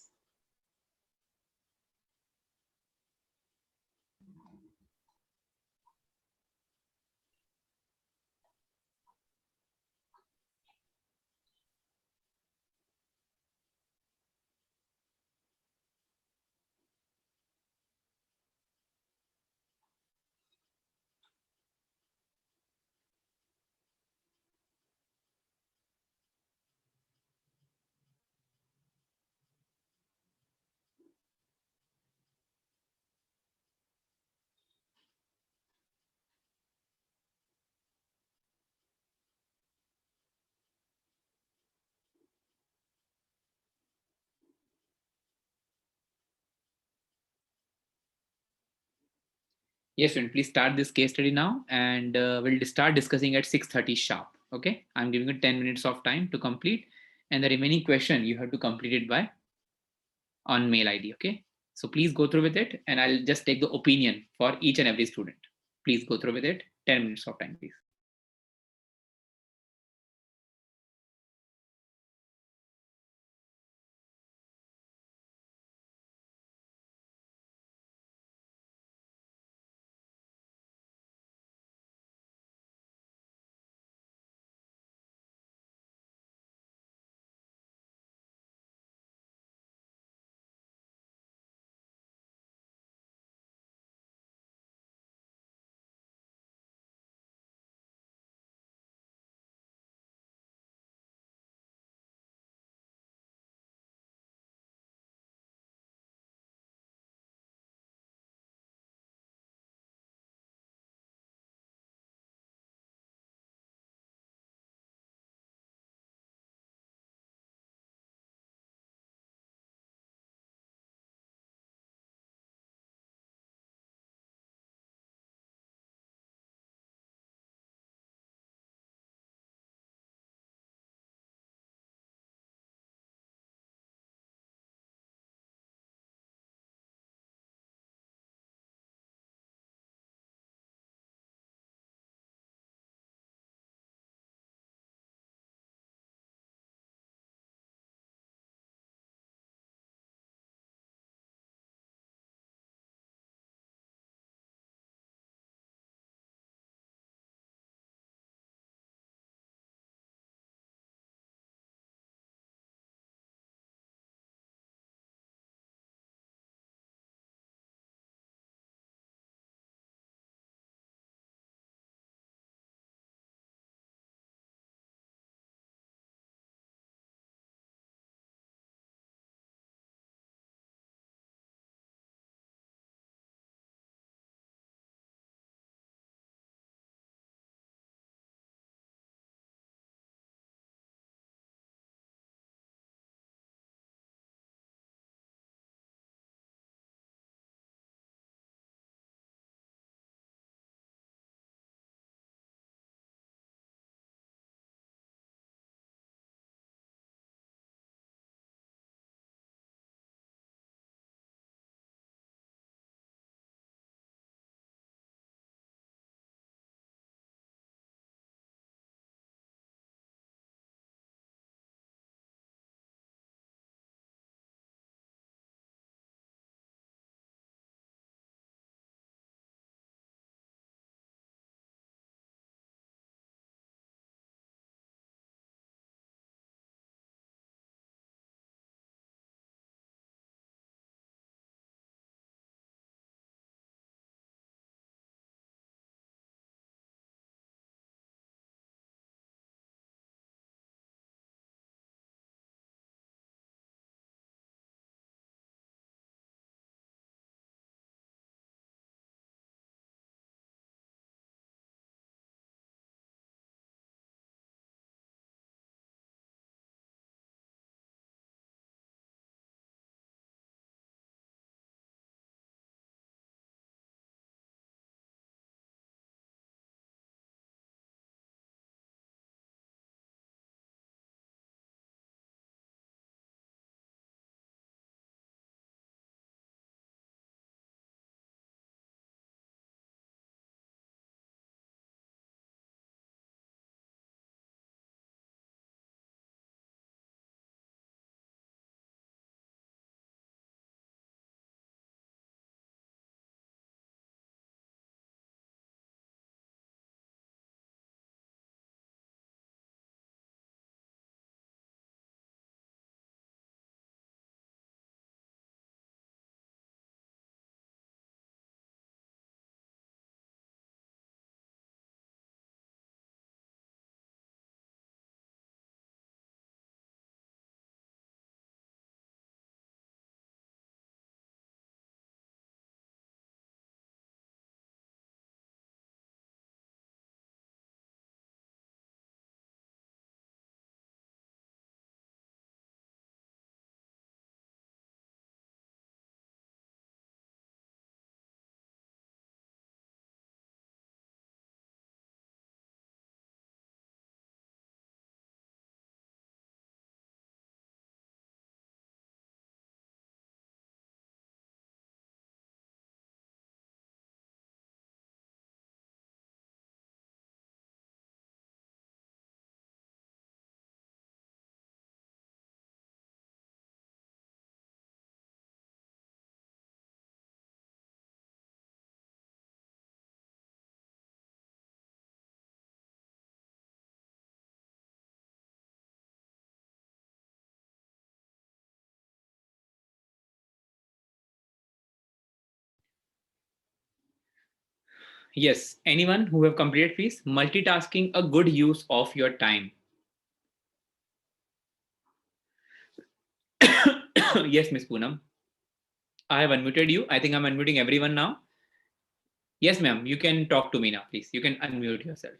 Yes, student, please start this case study now, and we'll start discussing at 6:30 sharp. Okay, I'm giving you 10 minutes of time to complete, and the remaining question you have to complete it by on mail ID. Okay, so please go through with it, and I'll just take the opinion for each and every student. Please go through with it. 10 minutes of time, please. Yes, anyone who have completed, please. Multitasking, a good use of your time. Yes, Miss Poonam. I have unmuted you. I think I'm unmuting everyone now. Yes, ma'am. You can talk to me now, please. You can unmute yourself.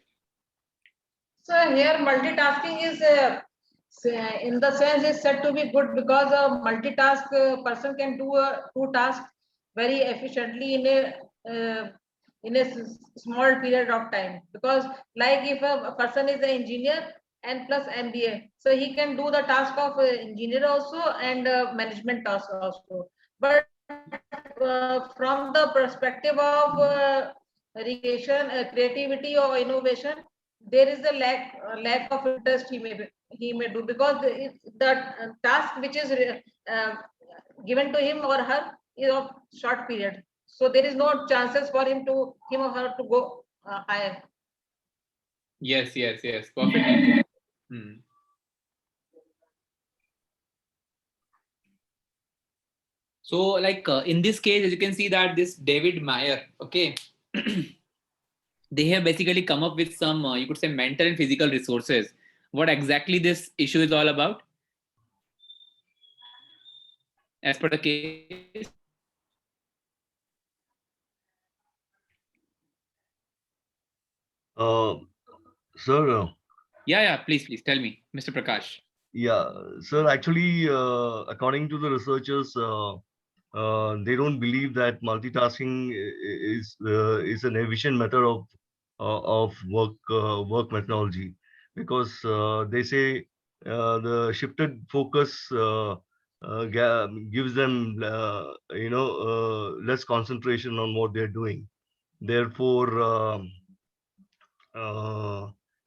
So here multitasking is in the sense is said to be good because a multitask person can do two tasks very efficiently in a small period of time. Because like if a person is an engineer and plus MBA, so he can do the task of engineer also and management task also. But from the perspective of creativity or innovation, there is a lack of interest he may do because the task which is given to him or her is of short period, so there is no chances for him or her to go higher. Yes, perfect. So like in this case, as you can see that this David Meyer, okay, they have basically come up with some, you could say, mental and physical resources. What exactly this issue is all about? As per the case. Sir. Yeah, please tell me, Mr. Prakash. Yeah, sir, actually, according to the researchers, they don't believe that multitasking is an efficient method of work methodology, because they say the shifted focus gives them less concentration on what they're doing. Therefore,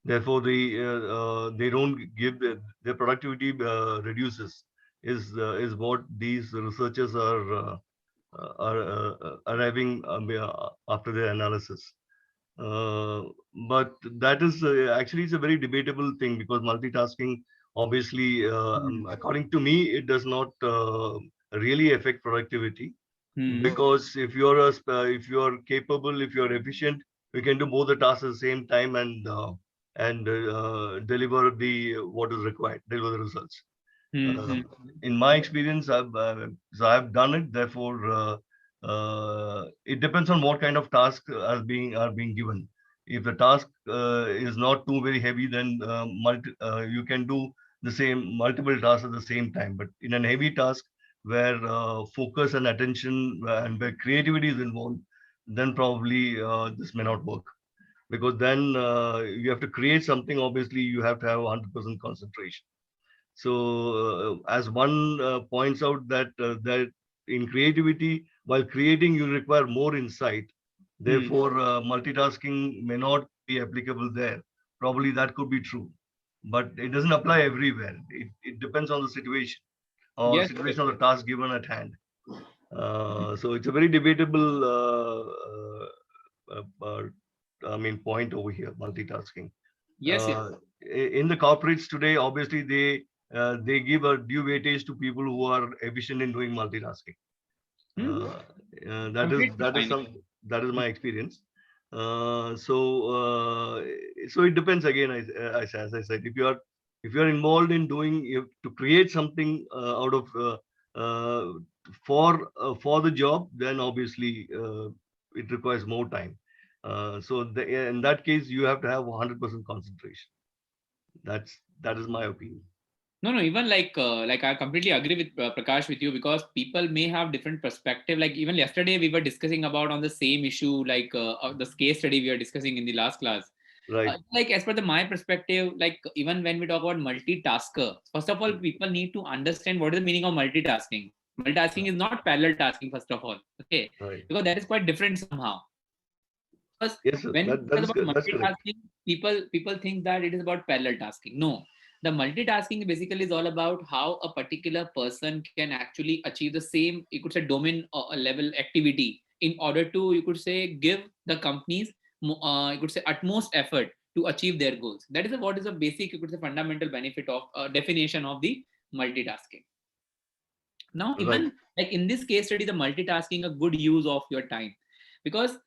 they don't give their productivity reduces, is what these researchers are arriving after their analysis. But that is actually it's a very debatable thing, because multitasking obviously, according to me, it does not really affect productivity. Because if you're capable, if you're efficient, you can do both the tasks at the same time and deliver what is required, deliver the results. In my experience, I've done it. Therefore, it depends on what kind of task are being given. If the task is not too very heavy, then you can do the same multiple tasks at the same time. But in a heavy task where focus and attention and where creativity is involved, then probably this may not work, because then you have to create something. Obviously, you have to have 100% concentration. So, as one points out that in creativity, while creating, you require more insight. Therefore, multitasking may not be applicable there. Probably that could be true, but it doesn't apply everywhere. It depends on the situation or situation of the task given at hand. So it's a very debatable point over here, multitasking. Yes. In the corporates today, obviously they give a due weightage to people who are efficient in doing multitasking. That is my experience. So it depends again. As I said, if you are involved in to create something out of for the job, then obviously it requires more time. So in that case, you have to have 100% concentration. That is my opinion. No, even like I completely agree with Prakash with you, because people may have different perspective. Like even yesterday we were discussing about on the same issue, like the case study we are discussing in the last class. Right. Like as per my perspective, like even when we talk about multitasker, first of all, people need to understand what is the meaning of multitasking. Multitasking is not parallel tasking, first of all. Okay. Right. Because that is quite different somehow. Because yes, sir. when that is good. multitasking, people think that it is about parallel tasking. No, the multitasking basically is all about how a particular person can actually achieve the same, you could say, domain level activity in order to, you could say, give the companies, you could say, utmost effort to achieve their goals. That is what is a basic, you could say, fundamental benefit of definition of the multitasking. Now, even like in this case study, the multitasking, a good use of your time, because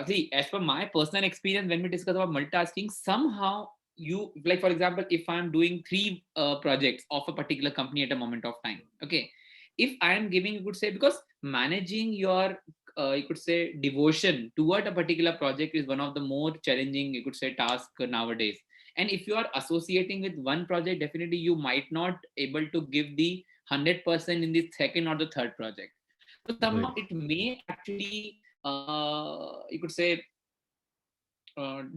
see, as per my personal experience, when we discuss about multitasking, somehow you, like, for example, if I'm doing three projects of a particular company at a moment of time, okay, if I am giving, you could say, because managing your, you could say, devotion toward a particular project is one of the more challenging, you could say, task nowadays. And if you are associating with one project, definitely you might not able to give the 100% in the second or the third project. So somehow Right. it may actually, you could say,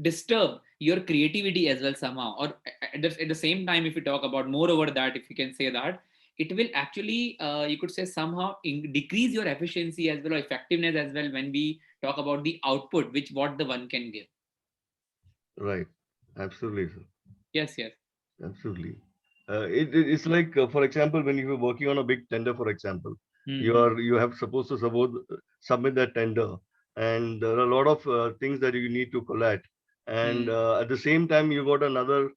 disturb your creativity as well somehow. Or at the same time, if you talk about more over that, if you can say that, it will actually, you could say, somehow decrease your efficiency as well, or effectiveness as well, when we talk about the output, which what the one can give. Right. Absolutely, sir. Yes, yes. Absolutely. It's like, for example, when you are working on a big tender, for example, Mhm. you have supposed to submit that tender, and there are a lot of things that you need to collect, and Mhm. at the same time, you got another,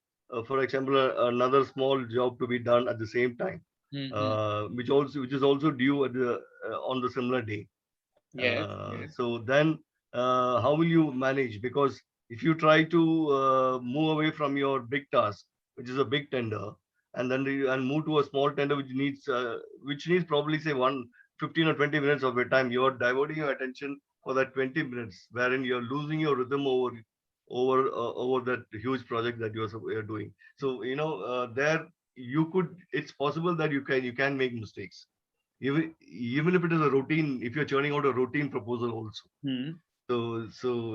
for example, another small job to be done at the same time, Mhm. which is also due at the on the similar day. Yes, yes. So then, how will you manage? Because if you try to move away from your big task, which is a big tender, and then and move to a small tender which needs probably say 15 or 20 minutes of your time, you are diverting your attention for that 20 minutes, wherein you're losing your rhythm over that huge project that you're doing. So there you could. It's possible that you can make mistakes, even if it is a routine, if you're churning out a routine proposal also. Mhm. So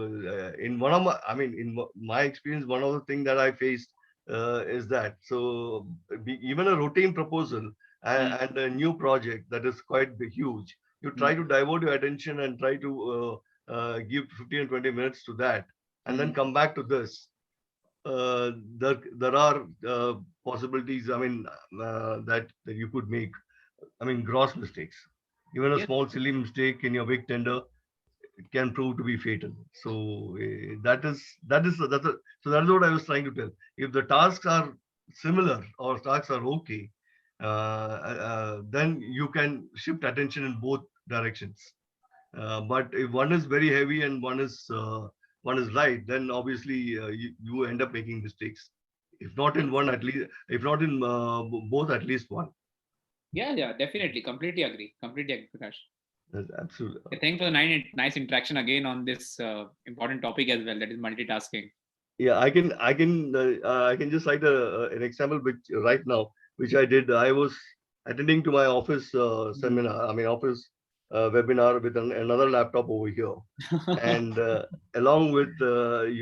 in one of my, I mean, in my experience, one of the things that I faced is that. So even a routine proposal Mhm. and a new project that is quite huge, you try to Mhm. divert your attention and try to give 15 or 20 minutes to that, and then Mhm. come back to this. There are possibilities. I mean, that you could make. I mean, gross mistakes. Even a Yes. small silly mistake in your big tender can prove to be fatal. So so that's what I was trying to tell. If the tasks are similar or tasks are okay, then you can shift attention in both directions. But if one is very heavy and one is light, then obviously you end up making mistakes. If not in Yes. one, at least, if not in both, at least one. Yeah, yeah, definitely. Completely agree. Completely agree, Prakash. That's absolutely. Okay, thanks for the nice interaction again on this important topic as well, that is multitasking. Yeah, I can just cite an example which right now, which I did. I was attending to my office Mhm. seminar. I mean, office webinar with another laptop over here, and along with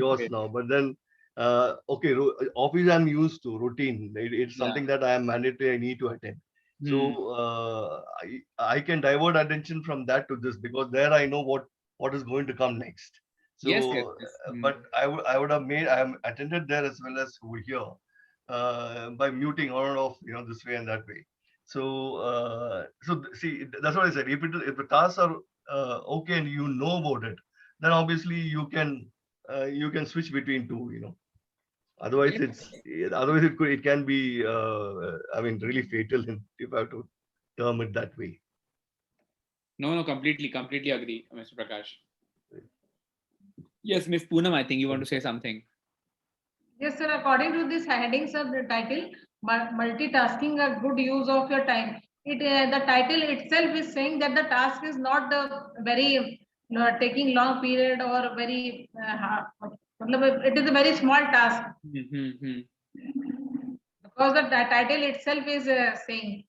yours Okay. now. But then, okay, office I'm used to routine. It's Yeah. something that I am mandatory. I need to attend. Hmm. So I can divert attention from that to this because there I know what is going to come next. Yes, yes, So, yes. Hmm. but I would have made I am attended there as well as over here by muting on and off, this way and that way. See, that's what I said. If the tasks are okay and you know about it, then obviously you can switch between two. Otherwise, Yes. it can be I mean really fatal if I have to term it that way. No, no, completely agree, Mr. Prakash. Yes, Miss Poonam, I think you want to say something. Yes, sir. According to this headings of the title, multitasking a good use of your time. The title itself is saying that the task is not very taking long period or very. It is a very small task Mm-hmm. because the title itself is saying.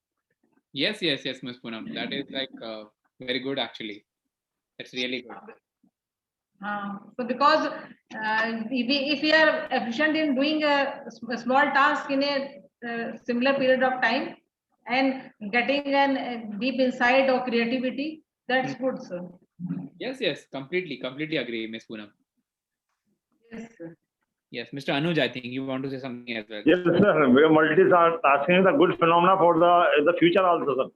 Yes, yes, yes, Miss Poonam. That is like very good actually. That's really good. So because if we are efficient in doing a small task in a similar period of time and getting an deep insight or creativity, that's Hmm. good, sir. Yes, yes, completely agree, Miss Poonam. Yes, sir. Yes, Mr. Anuj, I think you want to say something as well. Yes, sir. Multitasking is a good phenomena for the future also, sir.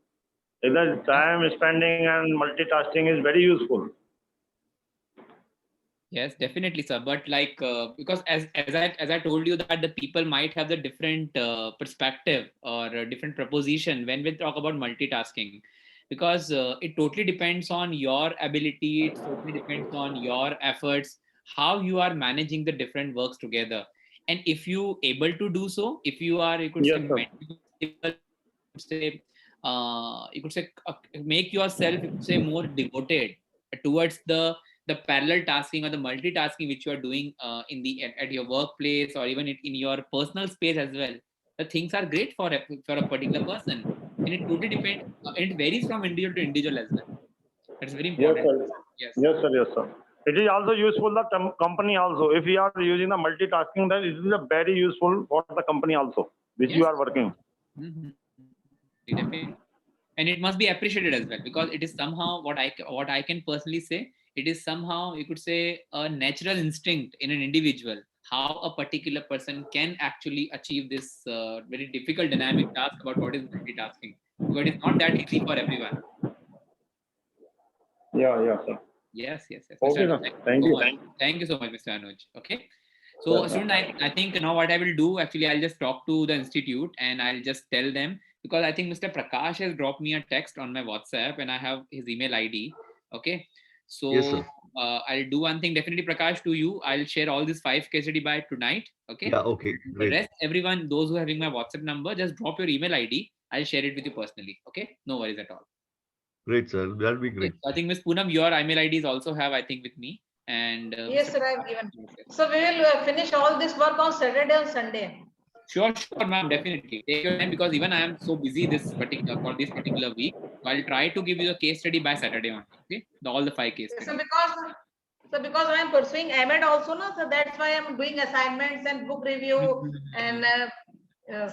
The time spending and multitasking is very useful. Yes, definitely, sir. But like because as I told you that the people might have the different perspective or a different proposition when we talk about multitasking. because it totally depends on your ability. It totally depends on your efforts, how you are managing the different works together. And if you able to do so, if you are, you could Yes, say, sir. mentally stable, you could say make yourself, you could say, more devoted towards the parallel tasking or the multitasking which you are doing in the at your workplace or even in your personal space as well. The things are great for a particular person, and it totally depends. It varies from individual to individual as well. That's very Yes, important. sir. Yes. Yes, sir. Yes, sir. It is also useful the company also. If we are using the multitasking, then it is a very useful for the company also, which you Yes. are working. Mhm. Definitely. And it must be appreciated as well, because it is somehow what I can personally say, it is somehow, you could say, a natural instinct in an individual, how a particular person can actually achieve this very difficult dynamic task about what is multitasking, because it's not that easy for everyone. Yeah, yeah, sir. Yes. Okay, Mr. sir. Anuj, Thank you. Thank you so much, Mr. Anuj. Okay. So, Yes, sir. student, I think now what I will do, actually, I'll just talk to the institute and I'll just tell them, because I think Mr. Prakash has dropped me a text on my WhatsApp and I have his email ID. Okay. So, Yes, sir. I'll do one thing, definitely, Prakash, to you. I'll share all these 5 case study by tonight. Okay. Yeah, okay, The great. rest, everyone, those who are having my WhatsApp number, just drop your email ID. I'll share it with you personally. Okay. No worries at all. Great, sir. That'll be great. I think Ms. Poonam, your email IDs also have, I think, with me. And Yes, Mr. sir, I've given. So we will finish all this work on Saturday and Sunday. Sure, ma'am, definitely. Take your time, because even I am so busy for this particular week. So I'll try to give you the case study by Saturday only. Okay, all the 5 case So studies. because I am pursuing M.Ed also, no, so that's why I'm doing assignments and book review, and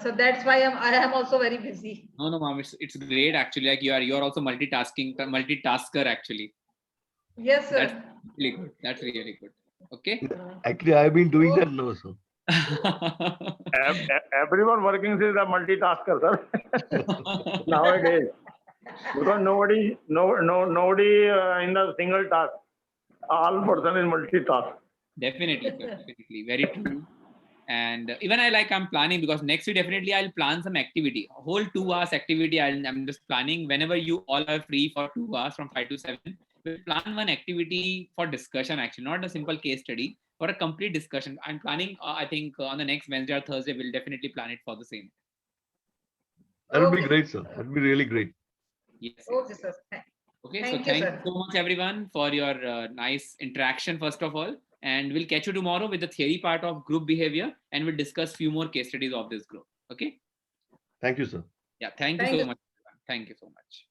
so that's why I am also very busy. No, ma'am, it's great actually. Like you're also multitasker actually. Yes, sir. That's really good. That's really good. Okay. Actually, I've been doing that now, sir. Everyone working is a multitasker, sir. Nowadays, because nobody in the single task. All person is multitask. Definitely, very true. And even I'm planning, because next week definitely I'll plan some activity, a whole 2 hours activity. I'm just planning whenever you all are free for 2 hours from 5 to 7. We'll plan one activity for discussion, actually, not a simple case study, for a complete discussion. I'm planning, I think on the next Wednesday or Thursday, we'll definitely plan it for the same. That'll be great, sir. That'll be really great. Yes. Okay, sir. Okay, Thank so you, thank sir. you so much, everyone, for your nice interaction, first of all. And we'll catch you tomorrow with the theory part of group behavior, and we'll discuss few more case studies of this group. Okay. Thank you, sir. Yeah. Thank you so much. Thank you so much.